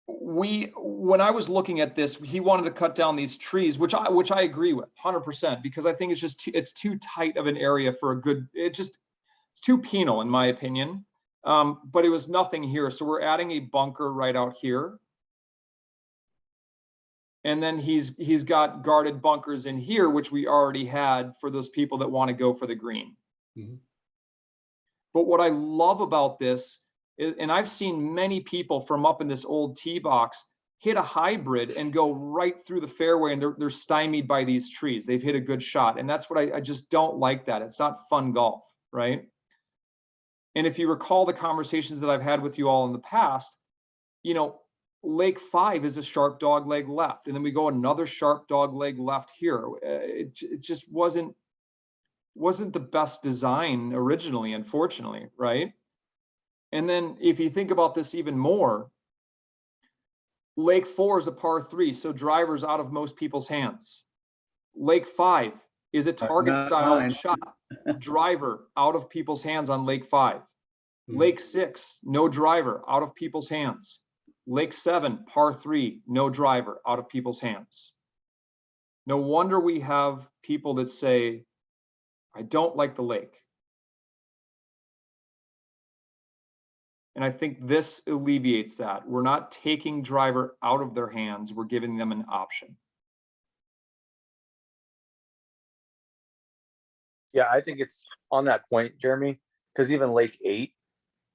When I was looking at this, he wanted to cut down these trees, which I agree with 100%, because I think it's just it's too tight of an area for a good, it's too penal in my opinion. But it was nothing here. So we're adding a bunker right out here. And then he's got guarded bunkers in here, which we already had for those people that want to go for the green. Mhm. But what I love about this is, and I've seen many people from up in this old tee box hit a hybrid and go right through the fairway, and they're stymied by these trees. They've hit a good shot. And that's what I just don't like that. It's not fun golf, right? And if you recall the conversations that I've had with you all in the past, Lake 5 is a sharp dog leg left. And then we go another sharp dog leg left here. It just wasn't the best design originally, unfortunately, right? And then if you think about this even more, Lake 4 is a par 3, so drivers out of most people's hands. Lake 5 is a target Not style mine. shot, driver out of people's hands on Lake 5. Mhm. Lake 6, no driver, out of people's hands. Lake 7, par 3, no driver, out of people's hands. No wonder we have people that say, I don't like the lake. And I think this alleviates that. We're not taking driver out of their hands, we're giving them an option. Yeah, I think it's on that point, Jeremy, because even Lake 8,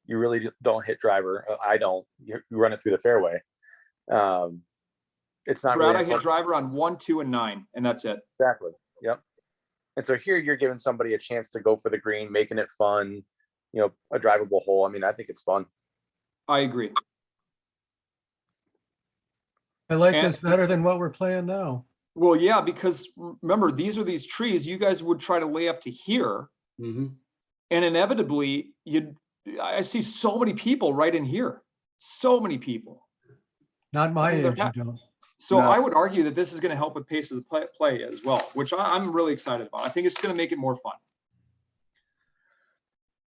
you really don't hit driver. I don't. You run it through the fairway. It's not Brad, really I hit driver on 1, 2, and 9, and that's it. exactly. Yep. And so here you're giving somebody a chance to go for the green, making it fun, a drivable hole. I mean, I think it's fun. I agree. I like And- this better than what we're playing now. Well, yeah, because remember, these are these trees. You guys would try to lay up to here, Mhm. and inevitably, I see so many people right in here. So many people. Not my I mean, they're age, you not- don't. So No. I would argue that this is going to help with pace of the play as well, which I'm really excited about. I think it's going to make it more fun.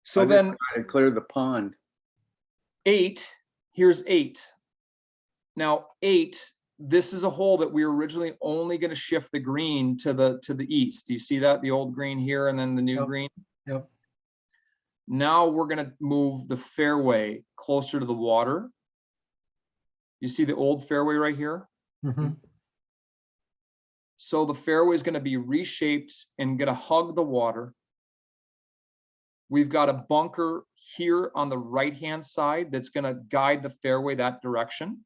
So I just then try to clear the pond. 8, here's 8. Now 8, this is a hole that we were originally only going to shift the green to the east. Do you see that? The old green here and then the new Yep. green? Yep. Now we're going to move the fairway closer to the water. You see the old fairway right here? Mhm. So the fairway is going to be reshaped and going to hug the water. We've got a bunker here on the right-hand side that's going to guide the fairway that direction.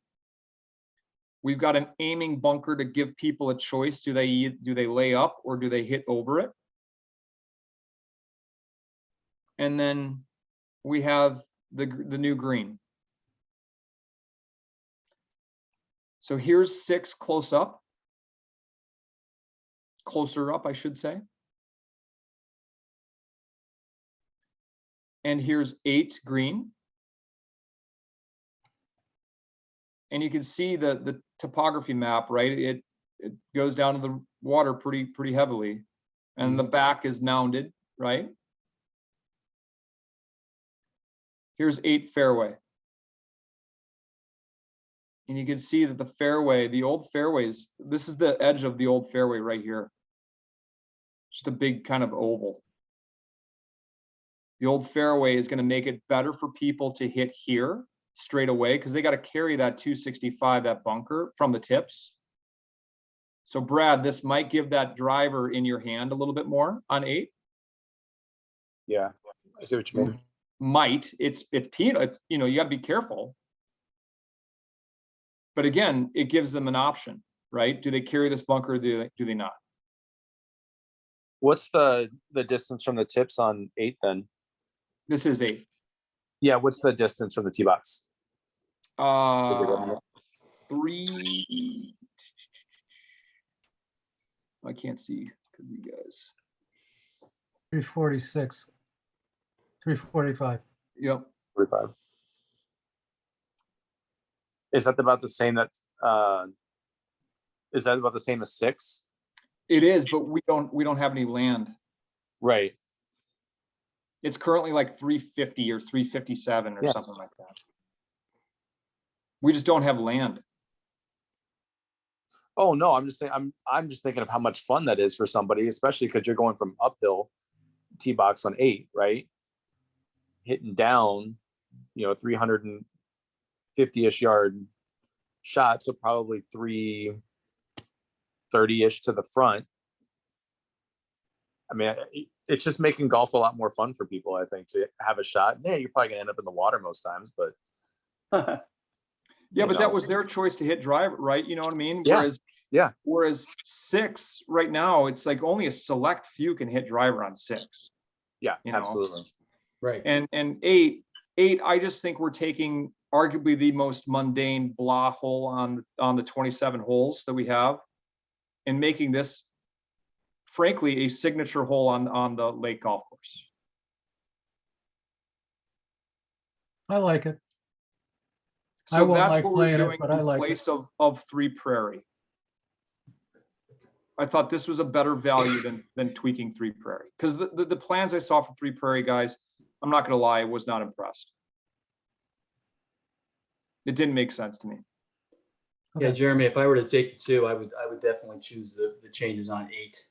We've got an aiming bunker to give people a choice. Do they lay up or do they hit over it? And then we have the new green. So here's 6 closer up, I should say. And here's 8 green. And you can see the topography map, right? It goes down to the water pretty heavily. And the back is mounded, right? Here's 8 fairway. And you can see that the fairway, the old fairways, this is the edge of the old fairway right here. Just a big kind of oval. The old fairway is going to make it better for people to hit here straight away because they got to carry that 265, that bunker from the tips. So Brad, this might give that driver in your hand a little bit more on 8. Yeah, I see what you mean. Might. It's penal. It's, you got to be careful. But again, it gives them an option, right? Do they carry this bunker or do they not? What's the distance from the tips on 8 then? This is 8. Yeah, what's the distance from the tee box? 3. I can't see because you guys. 346. 345. Yep. 45. Is that about the same as 6? It is, but we don't have any land. Right. It's currently like 350 or 357 or Yeah. something like that. We just don't have land. Oh, no, I'm just saying, I'm just thinking of how much fun that is for somebody, especially because you're going from uphill tee box on 8, right? Hitting down, 350-ish yard shot, so probably 330-ish to the front. I mean, it's just making golf a lot more fun for people, I think, to have a shot. Yeah, you're probably gonna end up in the water most times, but Yeah, You but that know. was their choice to hit driver, right? You know what I mean? Yeah, Whereas, yeah. Whereas 6 right now, it's like only a select few can hit driver on 6. Yeah, You know. absolutely. Right. And 8, I just think we're taking arguably the most mundane blah hole on the 27 holes that we have, and making this, frankly, a signature hole on the Lake Golf Course. I like it. I So won't that's like what we're playing it, doing but I in like it. place of 3 Prairie. I thought this was a better value than tweaking 3 Prairie, because the plans I saw for 3 Prairie, guys, I'm not gonna lie, I was not impressed. It didn't make sense to me. Yeah, Okay. Jeremy, if I were to take the 2, I would definitely choose the changes on 8.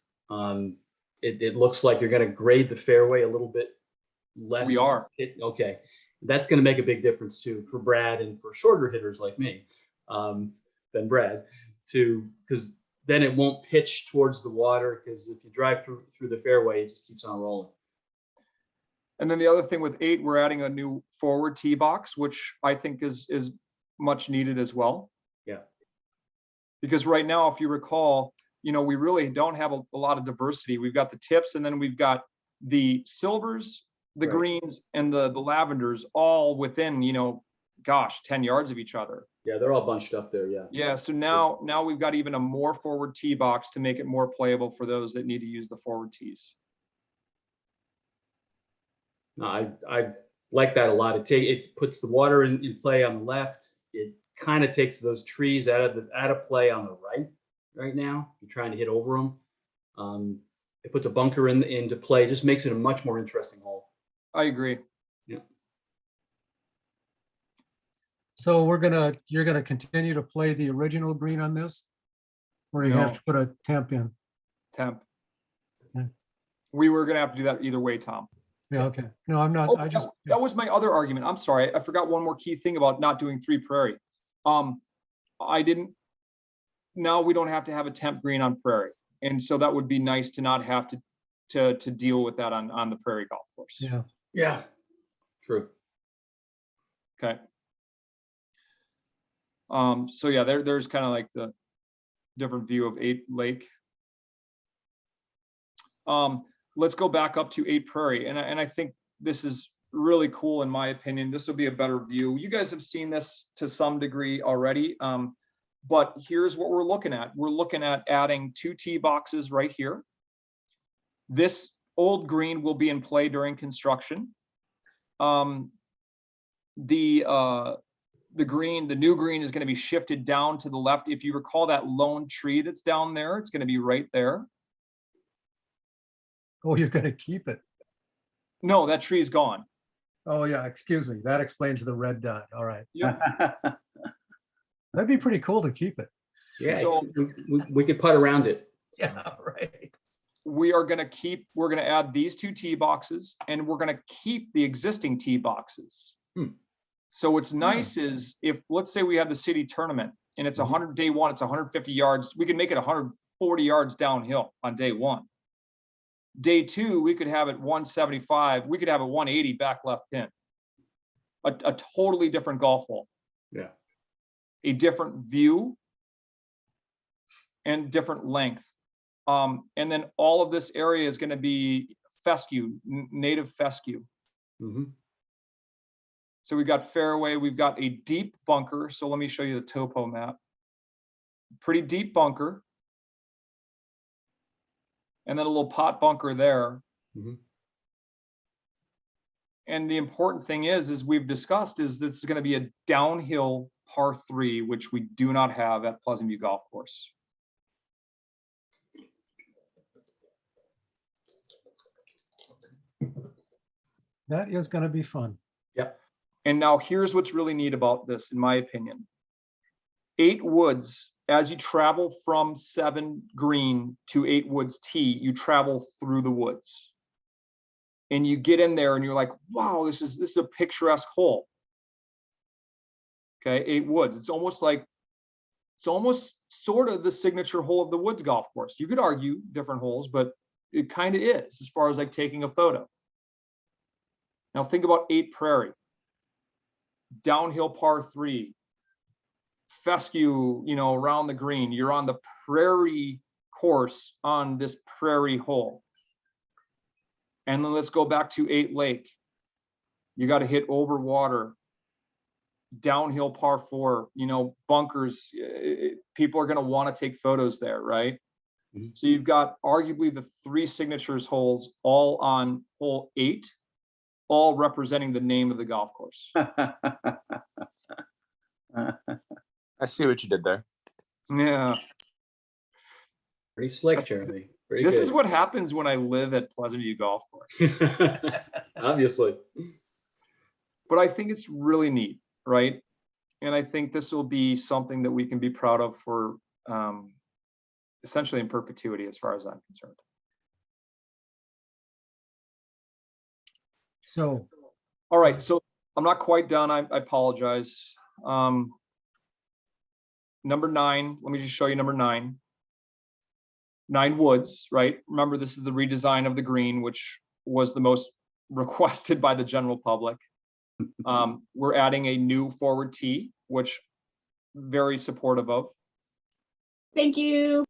It looks like you're gonna grade the fairway a little bit less. We are. Okay, that's gonna make a big difference too for Brad and for shorter hitters like me, than Brad, because then it won't pitch towards the water, because if you drive through the fairway, it just keeps on rolling. And then the other thing with 8, we're adding a new forward tee box, which I think is much needed as well. Yeah. Because right now, if you recall, we really don't have a lot of diversity. We've got the tips, and then we've got the silvers, the Right. greens, and the lavenders all within, 10 yards of each other. Yeah, they're all bunched up there. Yeah. Yeah, so now we've got even a more forward tee box to make it more playable for those that need to use the forward tees. No, I like that a lot. It puts the water in play on the left. It kind of takes those trees out of play on the right now. You're trying to hit over them. It puts a bunker into play. Just makes it a much more interesting hole. I agree. Yeah. So you're gonna continue to play the original green on this? Or you have No. to put a temp in? Temp. Okay. We were gonna have to do that either way, Tom. Yeah, okay. No, I'm not, Oh, I just, that was my other argument. I'm sorry. I forgot one more key thing about not doing 3 Prairie. Now we don't have to have a temp green on Prairie. And so that would be nice to not have to deal with that on the Prairie Golf Course. yeah. Yeah. True. Okay. So yeah, there's kind of like the different view of 8 Lake. Let's go back up to 8 Prairie. And I think this is really cool in my opinion. This will be a better view. You guys have seen this to some degree already. But here's what we're looking at. We're looking at adding 2 tee boxes right here. This old green will be in play during construction. The new green is going to be shifted down to the left. If you recall that lone tree that's down there, it's going to be right there. Oh, you're gonna keep it? No, that tree is gone. Oh, yeah, excuse me. That explains the red dot. All right. Yep. That'd be pretty cool to keep it. Yeah. So- We could putt around it. Yeah, right. We're going to add these 2 tee boxes, and we're going to keep the existing tee boxes. So what's nice is if, let's say we have the city tournament and it's day 1, it's 150 yards. We can make it 140 yards downhill on day 1. Day 2, we could have it 175. We could have a 180 back left pin. A totally different golf hole. Yeah. A different view and different length. And then all of this area is going to be fescue, native fescue. Mm-hmm. So we've got fairway, we've got a deep bunker. So let me show you the topo map. Pretty deep bunker. And then a little pot bunker there. Mm-hmm. And the important thing is we've discussed, is this is going to be a downhill par 3, which we do not have at Pleasant View Golf Course. That is going to be fun. And now here's what's really neat about this, in my opinion. 8 Woods, as you travel from 7 Green to 8 Woods T, you travel through the woods. And you get in there and you're like, wow, this is a picturesque hole. Okay, 8 Woods. It's almost sort of the signature hole of the Woods golf course. You could argue different holes, but it kind of is as far as like taking a photo. Now think about 8 Prairie. Downhill par 3, fescue, around the green. You're on the prairie course on this prairie hole. And then let's go back to 8 Lake. You got to hit over water, downhill par 4, bunkers. People are going to want to take photos there, right? Mhm. So you've got arguably the 3 signatures holes all on hole 8, all representing the name of the golf course. I see what you did there. Yeah. Pretty slick, Jeremy. Very This good. is what happens when I live at Pleasant View Golf Course. Obviously. But I think it's really neat, right? And I think this will be something that we can be proud of for essentially in perpetuity, as far as I'm concerned. So All right, so I'm not quite done. I apologize. Number 9, let me just show you number 9. 9 Woods, right? Remember, this is the redesign of the green, which was the most requested by the general public. We're adding a new forward tee, which very supportive of. Thank you.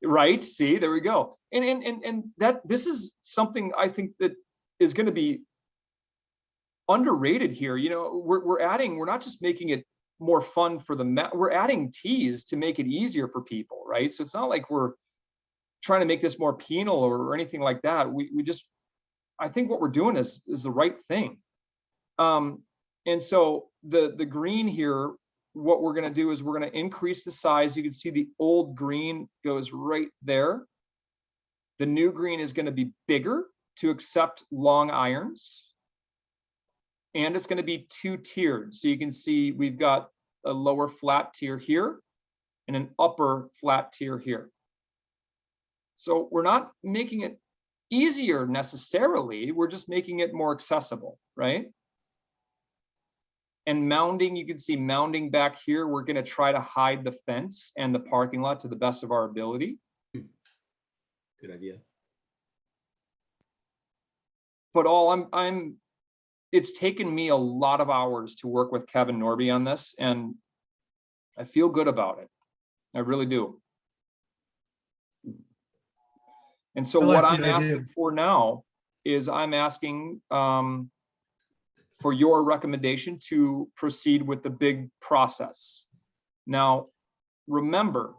Right, see, there we go. And that this is something I think that is going to be underrated here. We're not just making it more fun for we're adding tees to make it easier for people, right? So it's not like we're trying to make this more penal or anything like that. I think what we're doing is the right thing. And so the green here, what we're going to do is we're going to increase the size. You can see the old green goes right there. The new green is going to be bigger to accept long irons. And it's going to be 2-tiered. So you can see we've got a lower flat tier here and an upper flat tier here. So we're not making it easier necessarily. We're just making it more accessible, right? And mounding, you can see mounding back here. We're going to try to hide the fence and the parking lot to the best of our ability. Good idea. But it's taken me a lot of hours to work with Kevin Norby on this, and I feel good about it. I really do. And so I like what the I'm idea. asking for now is I'm asking for your recommendation to proceed with the bid process. Now, remember,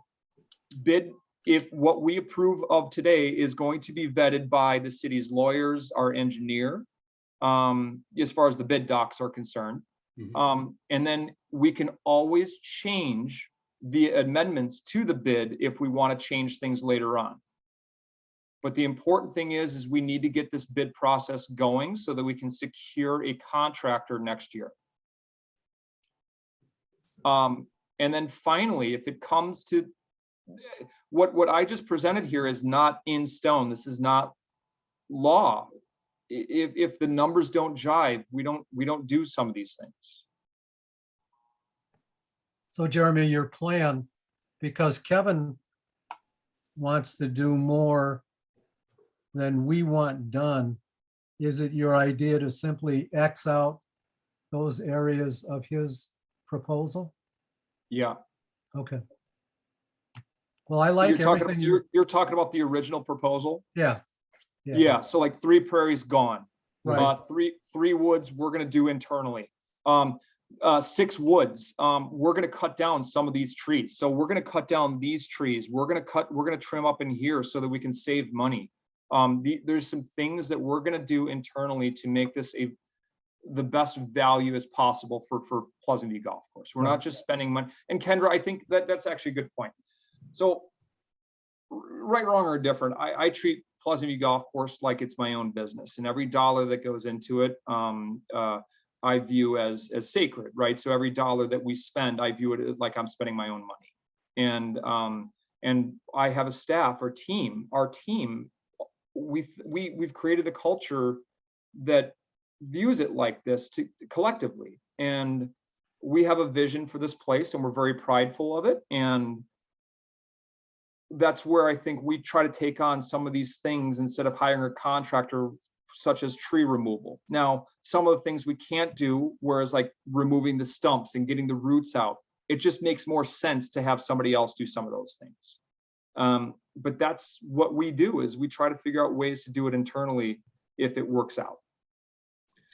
if what we approve of today is going to be vetted by the city's lawyers, our engineer, as far as the bid docs are concerned. Mhm. And then we can always change the amendments to the bid if we want to change things later on. But the important thing is we need to get this bid process going so that we can secure a contractor next year. And then finally, if it comes to what I just presented here is not in stone. This is not law. If the numbers don't jive, we don't do some of these things. So Jeremy, your plan, because Kevin wants to do more than we want done, is it your idea to simply X out those areas of his proposal? Yeah. Okay. Well, I like everything You're talking about the original proposal. yeah. Yeah. So like 3 Prairies gone. Right. 3 Woods we're going to do internally. 6 Woods, we're going to cut down some of these trees. So we're going to cut down these trees. We're going to trim up in here so that we can save money. There's some things that we're going to do internally to make this the best value as possible for Pleasant View Golf Course. We're not just spending money. And Kendra, I think that's actually a good point. So right, wrong, or different, I treat Pleasant View Golf Course like it's my own business, and every dollar that goes into it, I view as sacred, right? So every dollar that we spend, I view it like I'm spending my own money. And I have a staff, our team, we've created a culture that views it like this collectively. And we have a vision for this place, and we're very prideful of it. And that's where I think we try to take on some of these things instead of hiring a contractor, such as tree removal. Now, some of the things we can't do, whereas like removing the stumps and getting the roots out, it just makes more sense to have somebody else do some of those things. But that's what we do, is we try to figure out ways to do it internally if it works out.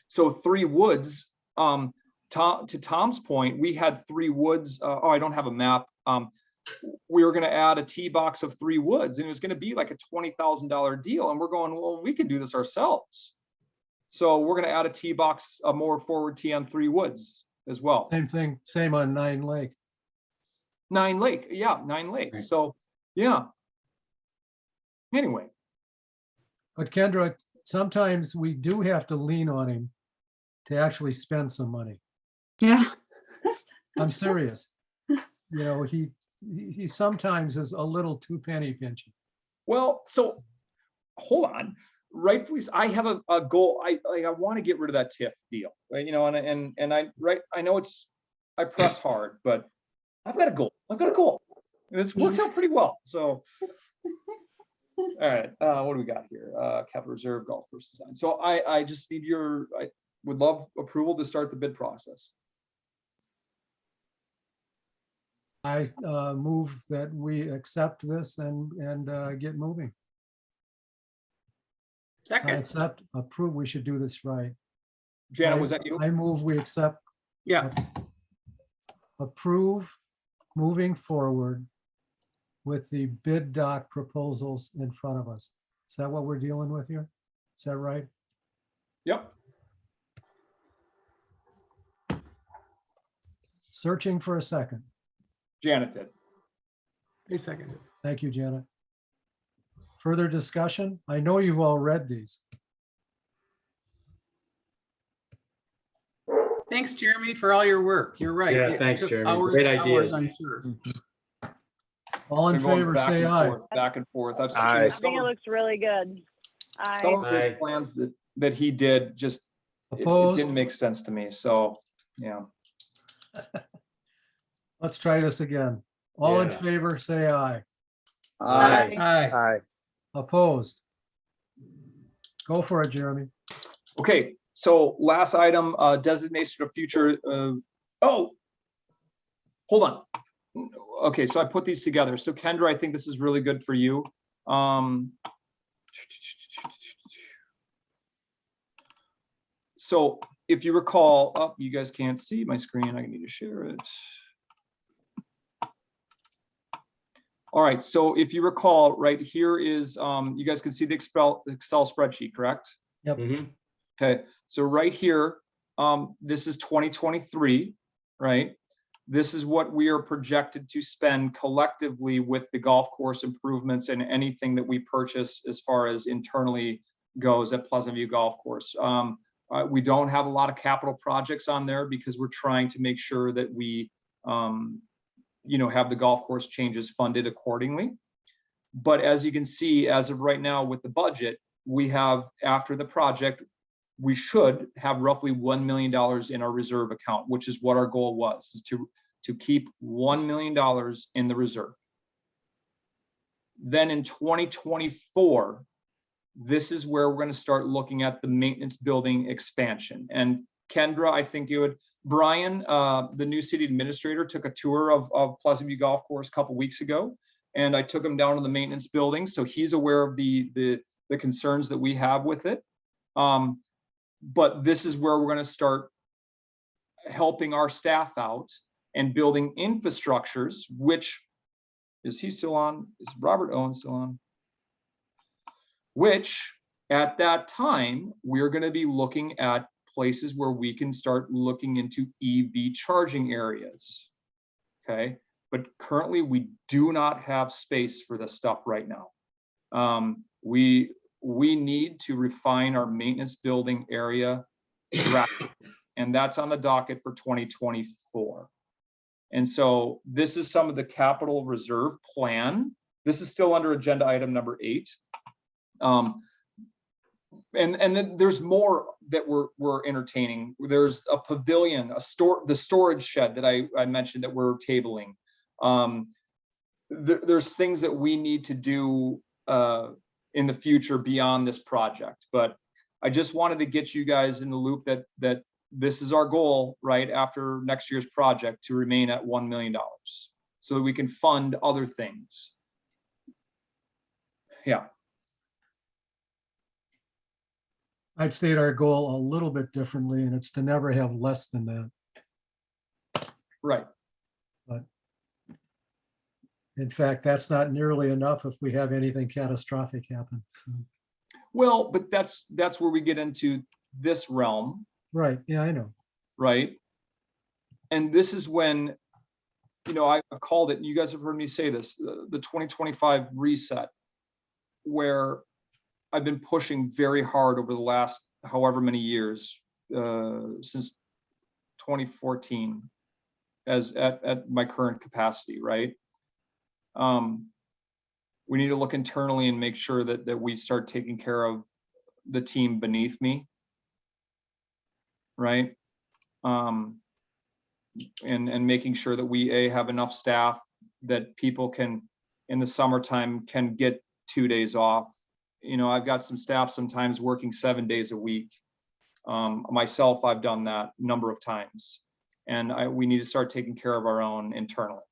So 3 Woods, to Tom's point, we had 3 Woods. Oh, I don't have a map. We were going to add a tee box of 3 Woods, and it was going to be like a $20,000 deal. And we're going, well, we can do this ourselves. So we're going to add a tee box, a more forward tee on 3 Woods as well. Same thing, same on 9 Lake. 9 Lake, yeah, 9 Lake. Right. So, yeah. Anyway, But Kendra, sometimes we do have to lean on him to actually spend some money. Yeah. I'm serious. You know, he sometimes is a little too penny pinching. well, so hold on. Rightfully, I have a goal. I want to get rid of that TIF deal, right? You know, and I know I press hard, but I've got a goal. And it's worked out pretty well. So, all right, what do we got here? Capital Reserve Golf Course Design. So I just need I would love approval to start the bid process. I move that we accept this and get moving. Second, Approve, we should do this right. Janet, was that you? I move we accept, yeah, approve moving forward with the bid doc proposals in front of us. Is that what we're dealing with here? Is that right? Yep. Searching for a second. Janet did. I second it. Thank you, Janet. Further discussion? I know you've all read these. Thanks, Jeremy, for all your work. You're right. Yeah, It thanks, took Jeremy. hours Great and ideas. hours, I'm sure. All in Been going favor, back say and aye. forth, back and forth. I've seen Aye. I think it looks really good. some I, of his Aye. plans that he did just it Opposed? didn't make sense to me. So, yeah. Let's try this again. All in Yeah. favor, say aye. Aye. Aye. Aye. Opposed? Go for it, Jeremy. Okay, so last item, designation of future, oh, hold on. Okay, so I put these together. So Kendra, I think this is really good for you. So if you recall, oh, you guys can't see my screen. I need to share it. All right, so if you recall, right here is, you guys can see the Excel spreadsheet, correct? Mhm. Okay, so right here, this is 2023, right? This is what we are projected to spend collectively with the golf course improvements and anything that we purchase as far as internally goes at Pleasant View Golf Course. We don't have a lot of capital projects on there because we're trying to make sure that we, have the golf course changes funded accordingly. But as you can see, as of right now with the budget, we have, after the project, we should have roughly $1 million in our reserve account, which is what our goal was, is to keep $1 million in the reserve. Then in 2024, this is where we're going to start looking at the maintenance building expansion. And Kendra, I think Brian, the new city administrator, took a tour of Pleasant View Golf Course a couple weeks ago, and I took him down to the maintenance building, so he's aware of the concerns that we have with it. But this is where we're going to start helping our staff out and building infrastructures, which, is he still on? Is Robert Owen still on? Which at that time, we're going to be looking at places where we can start looking into EV charging areas. Okay, but currently we do not have space for this stuff right now. we need to refine our maintenance building area drastically, and that's on the docket for 2024. And so this is some of the capital reserve plan. This is still under agenda item number 8. And then there's more that we're entertaining. There's a pavilion, the storage shed that I mentioned that we're tabling. There's things that we need to do in the future beyond this project. But I just wanted to get you guys in the loop that this is our goal, right after next year's project, to remain at $1 million so that we can fund other things. Yeah. I'd state our goal a little bit differently, and it's to never have less than that. Right. In fact, that's not nearly enough if we have anything catastrophic happen. So, Well, but that's where we get into this realm, right, yeah, I know. right? And this is when, I've called it, and you guys have heard me say this, the 2025 reset, where I've been pushing very hard over the last however many years, since 2014, at my current capacity, right? We need to look internally and make sure that we start taking care of the team beneath me, right? And making sure that we have enough staff that people can, in the summertime, can get 2 days off. I've got some staff sometimes working 7 days a week. Myself, I've done that a number of times, and we need to start taking care of our own internally.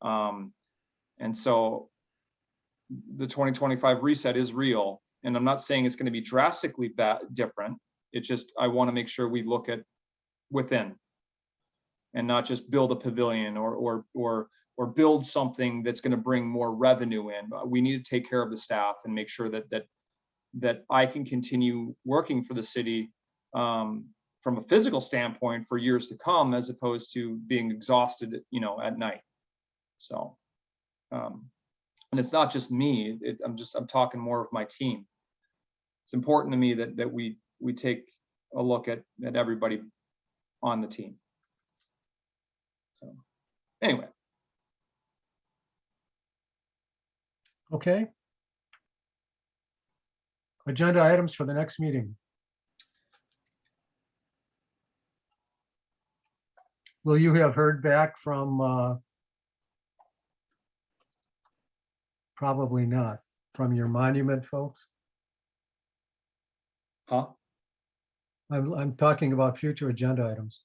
And so the 2025 reset is real, and I'm not saying it's going to be drastically different. It's just, I want to make sure we look at within and not just build a pavilion or build something that's going to bring more revenue in. We need to take care of the staff and make sure that I can continue working for the city from a physical standpoint for years to come, as opposed to being exhausted, at night. So, and it's not just me. I'm talking more of my team. It's important to me that we take a look at everybody on the team. So, anyway. Okay. Agenda items for the next meeting. Will you have heard back from, probably not, from your monument folks? Huh? I'm talking about future agenda items.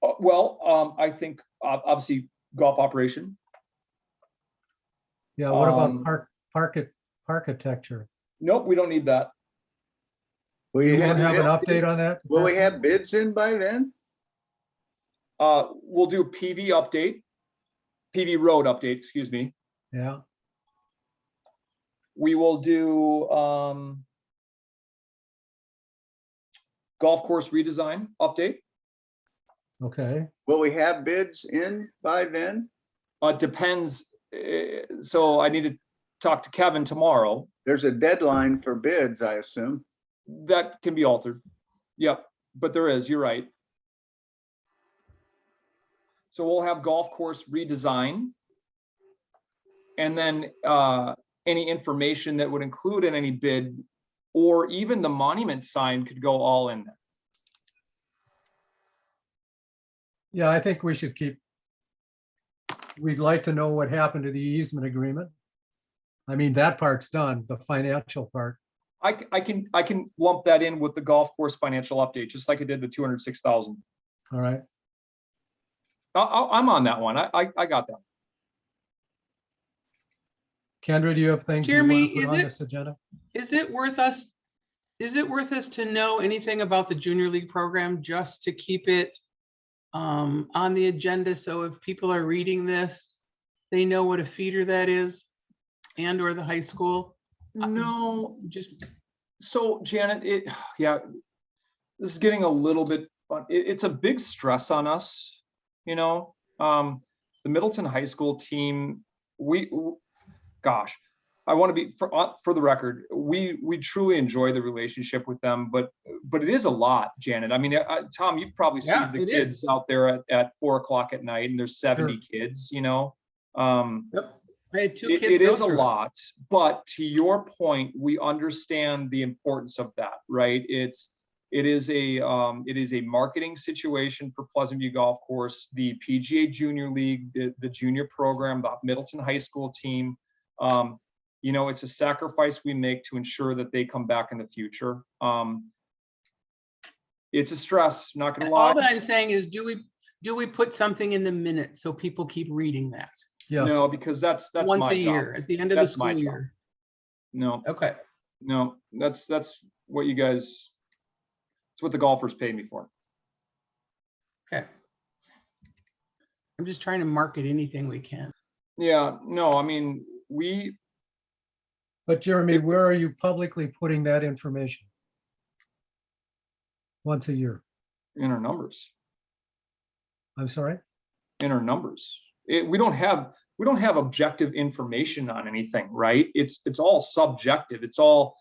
Well, I think obviously golf operation. Yeah, what about architecture? Nope, we don't need that. Will You you have have, an update on that? will we have bids in by then? We'll do PV road update, excuse me. Yeah, We will do golf course redesign update. okay. Will we have bids in by then? Depends. So I need to talk to Kevin tomorrow. There's a deadline for bids, I assume. That can be altered. Yep, but there is, you're right. So we'll have golf course redesign. And then any information that would include in any bid, or even the monument sign, could go all in there. Yeah, I think we should we'd like to know what happened to the easement agreement. I mean, that part's done, the financial part. I can lump that in with the golf course financial update, just like I did the 206,000. All right. I'm on that one. I got that. Kendra, do you have things you Jeremy, want to put on is it- this agenda? Is it worth us to know anything about the junior league program, just to keep it on the agenda? So if people are reading this, they know what a feeder that is, and or the high school. No, Just, so Janet, this is getting a little bit, it's a big stress on us, the Middleton High School team, gosh, I want to be, for the record, we truly enjoy the relationship with them, but it is a lot, Janet. I mean, Tom, you've probably seen Yeah, the it kids out there at 4 o'clock at night, and there's 70 kids, you know? Yep. I had two kids. It go is a through it. lot, but to your point, we understand the importance of that, right? It is a marketing situation for Pleasant View Golf Course, the PGA Junior League, the junior program, the Middleton High School team. You know, it's a sacrifice we make to ensure that they come back in the future. It's a stress, not gonna lie. All that I'm saying is, do we put something in the minutes so people keep reading that? Yes. No, because that's Once my a job. year, at the end of the That's my school job. year. No, Okay. no, that's what you guys, it's what the golfers paid me for. Okay. I'm just trying to market anything we can. Yeah, no, I mean, But Jeremy, where are you publicly putting that information? Once a year. in our numbers, I'm sorry? in our numbers. We don't have objective information on anything, right? It's all subjective. It's all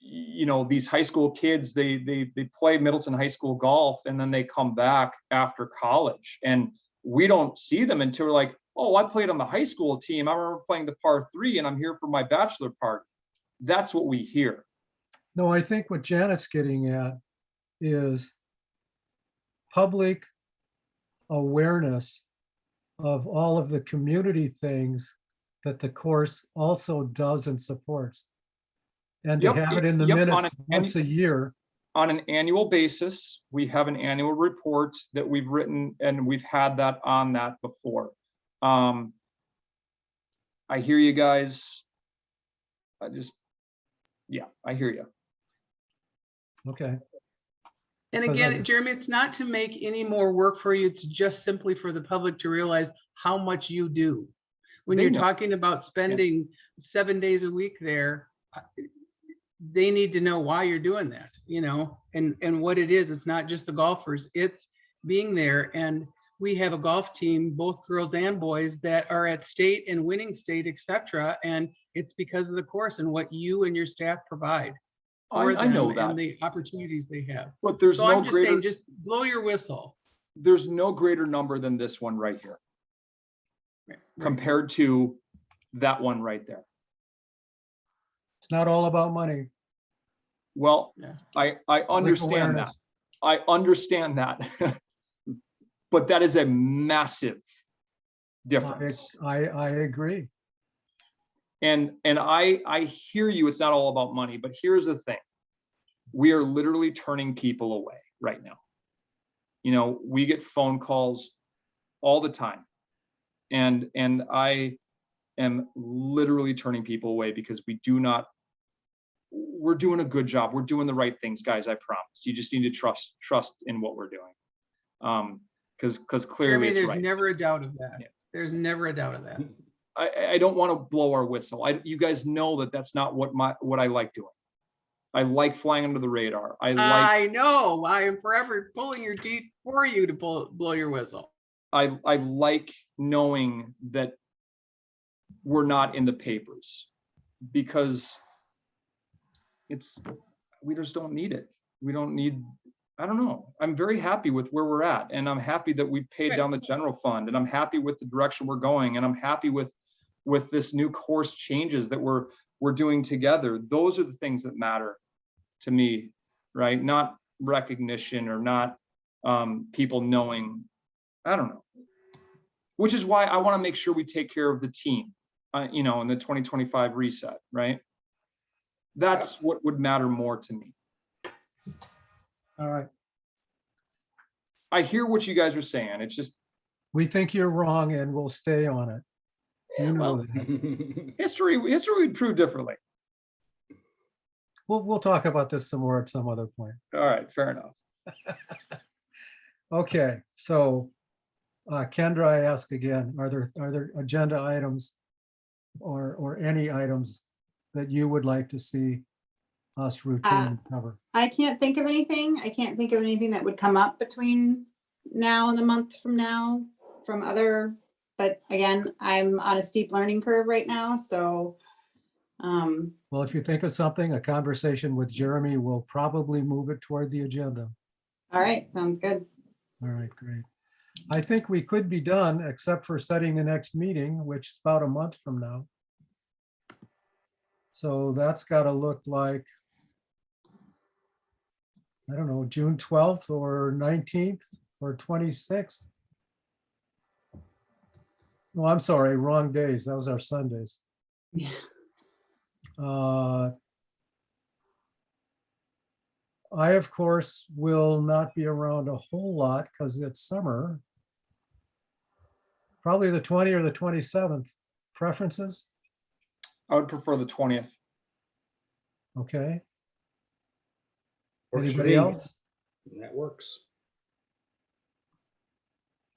you know, these high school kids, they play Middleton High School golf and then they come back after college, and we don't see them until we're like, oh, I played on the high school team. I remember playing the par 3 and I'm here for my bachelor party. That's what we hear. No, I think what Janet's getting at is public awareness of all of the community things that the course also does and supports. And to Yep, have it in the yep, on minutes an once a year. On an annual basis, we have an annual report that we've written, and we've had that on that before. I hear you guys. Yeah, I hear you. Okay, And Because again, I- Jeremy, it's not to make any more work for you. It's just simply for the public to realize how much you do. When They you're know. talking about spending 7 days a week there, they need to know why you're doing that, you know, and what it is. It's not just the golfers, it's being there. And we have a golf team, both girls and boys, that are at state and winning state, et cetera. And it's because of the course and what you and your staff provide for I know them that, and the opportunities they have. but there's So no I'm just saying, greater, just blow your whistle. there's no greater number than this one right here Right. compared to that one right there. it's not all about money. Well, Yeah. I Public understand that. awareness. I understand that. But that is a massive difference. I agree. And I hear you, it's not all about money, but here's the thing. We are literally turning people away right now. You know, we get phone calls all the time. And I am literally turning people away because we're doing a good job. We're doing the right things, guys, I promise. You just need to trust in what we're doing. Because clearly Jeremy, it's there's right. never a doubt of that. Yeah. There's never a doubt of that. I don't want to blow our whistle. You guys know that that's not what I like doing. I like flying under the radar. I know. I am forever pulling your teeth for you to blow your whistle. I like knowing that we're not in the papers, because we just don't need it. We don't need, I don't know. I'm very happy with where we're at, and I'm happy that we paid Good. down the general fund, and I'm happy with the direction we're going, and I'm happy with this new course changes that we're doing together. Those are the things that matter to me, right? Not recognition or not people knowing, I don't know. Which is why I want to make sure we take care of the team, you know, in the 2025 reset, right? That's what would matter more to me. All right. I hear what you guys are saying. It's just We think you're wrong and we'll stay on it. You know well, that. history would prove differently. We'll talk about this some more at some other point. All right, fair enough. Okay, so Kendra, I ask again, are there agenda items or any items that you would like to see us routinely cover? I can't think of anything. I can't think of anything that would come up between now and a month from now from other But again, I'm on a steep learning curve right now, so Well, if you think of something, a conversation with Jeremy will probably move it toward the agenda. all right, sounds good. All right, great. I think we could be done, except for setting the next meeting, which is about a month from now. So that's got to look like, I don't know, June 12th or 19th or 26th. No, I'm sorry, wrong days. Those are Sundays. Yeah. I, of course, will not be around a whole lot because it's summer. Probably the 20th or the 27th. Preferences? I would prefer the 20th. Okay. Works for Anybody me. else? That works.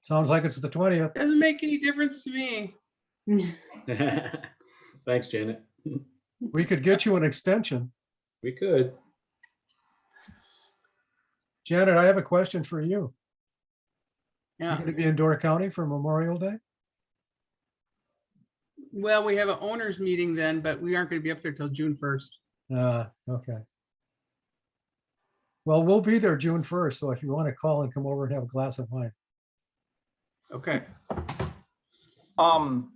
Sounds like it's the 20th. Doesn't make any difference to me. Thanks, Janet. We could get you an extension. We could. Janet, I have a question for you. You're Yeah. going to be in Door County for Memorial Day? Well, we have an owners meeting then, but we aren't going to be up there till June 1st. Okay. Well, we'll be there June 1st, so if you want to call and come over and have a glass of wine. Okay. I'll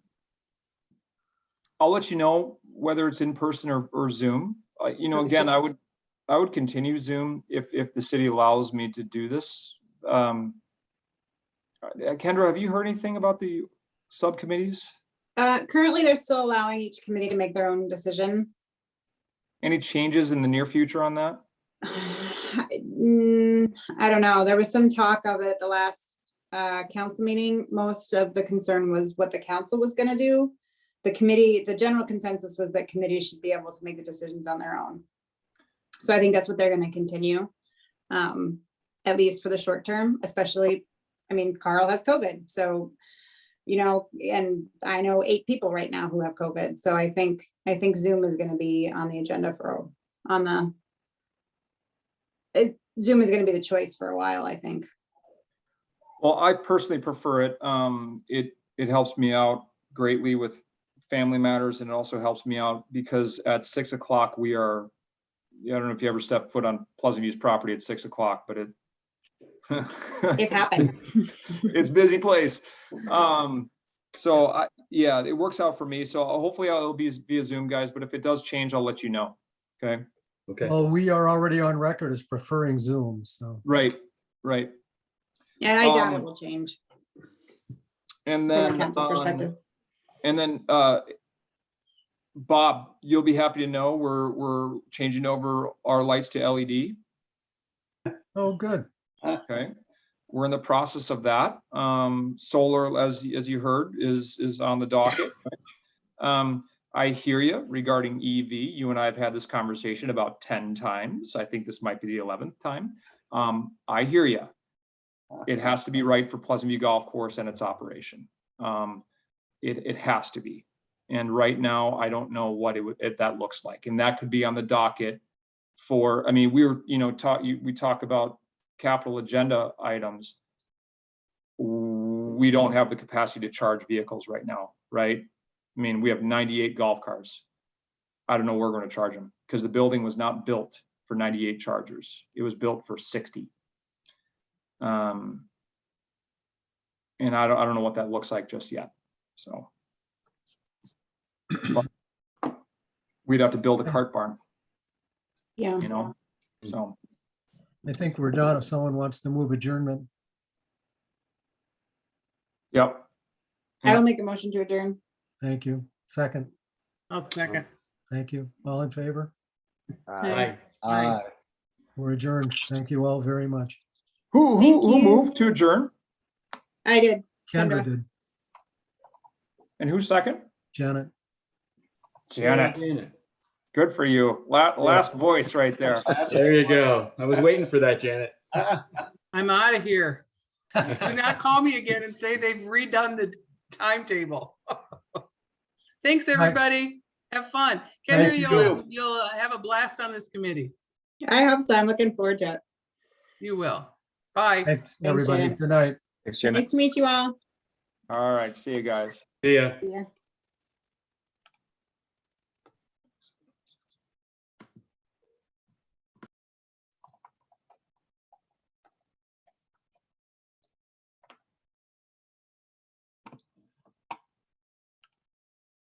let you know whether it's in person or Zoom. You know, It's again, just- I would continue Zoom if the city allows me to do this. Kendra, have you heard anything about the subcommittees? Currently, they're still allowing each committee to make their own decision. Any changes in the near future on that? I don't know. There was some talk of it at the last council meeting. Most of the concern was what the council was gonna do. The committee, the general consensus was that committees should be able to make the decisions on their own. So I think that's what they're gonna continue, at least for the short term, especially, I mean, Carl has COVID, so, you know, and I know 8 people right now who have COVID. So I think Zoom is gonna be on the agenda Zoom is gonna be the choice for a while, I think. Well, I personally prefer it. It helps me out greatly with family matters, and it also helps me out because at 6 o'clock we are, I don't know if you ever step foot on Pleasant View's property at 6 o'clock, but It's happened. it's a busy place. So yeah, it works out for me. So hopefully it'll be via Zoom, guys, but if it does change, I'll let you know. Okay. Okay. Well, we are already on record as preferring Zoom, so. Right. And I doubt it Um, will change And from a then, council perspective. Bob, you'll be happy to know we're changing over our lights to LED. Oh, good. Okay. We're in the process of that. Solar, as you heard, is on the docket. I hear you regarding EV. You and I have had this conversation about 10 times. I think this might be the 11th time. I hear you. It has to be right for Pleasant View Golf Course and its operation. It has to be. And right now, I don't know what that looks like. And that could be on the docket for, I mean, we talk about capital agenda items. We don't have the capacity to charge vehicles right now, right? I mean, we have 98 golf cars. I don't know where we're going to charge them because the building was not built for 98 chargers. It was built for 60. And I don't know what that looks like just yet. So but we'd have to build a cart barn, Yeah. you know, so. I think we're done if someone wants to move adjournment. Yep. I will make a motion to adjourn. Thank you. Second, I'll second. thank you. All in favor? Aye. Aye. We're adjourned. Thank you all very much. Who Thank you. moved to adjourn I did. Kendra Kendra. did, and who's second? Janet. Janet. Good for you. Last voice right there. There you go. I was waiting for that, Janet. I'm out of here. Do not call me again and say they've redone the timetable. Thanks, everybody. Have fun. Thank Kendra, you. you'll have a blast on this committee. I hope so. I'm looking forward to it. You will. Bye. Thanks, everybody. Janet. Good night. Thanks, Janet. Nice to meet you all. All right, see you guys. See ya. Yeah.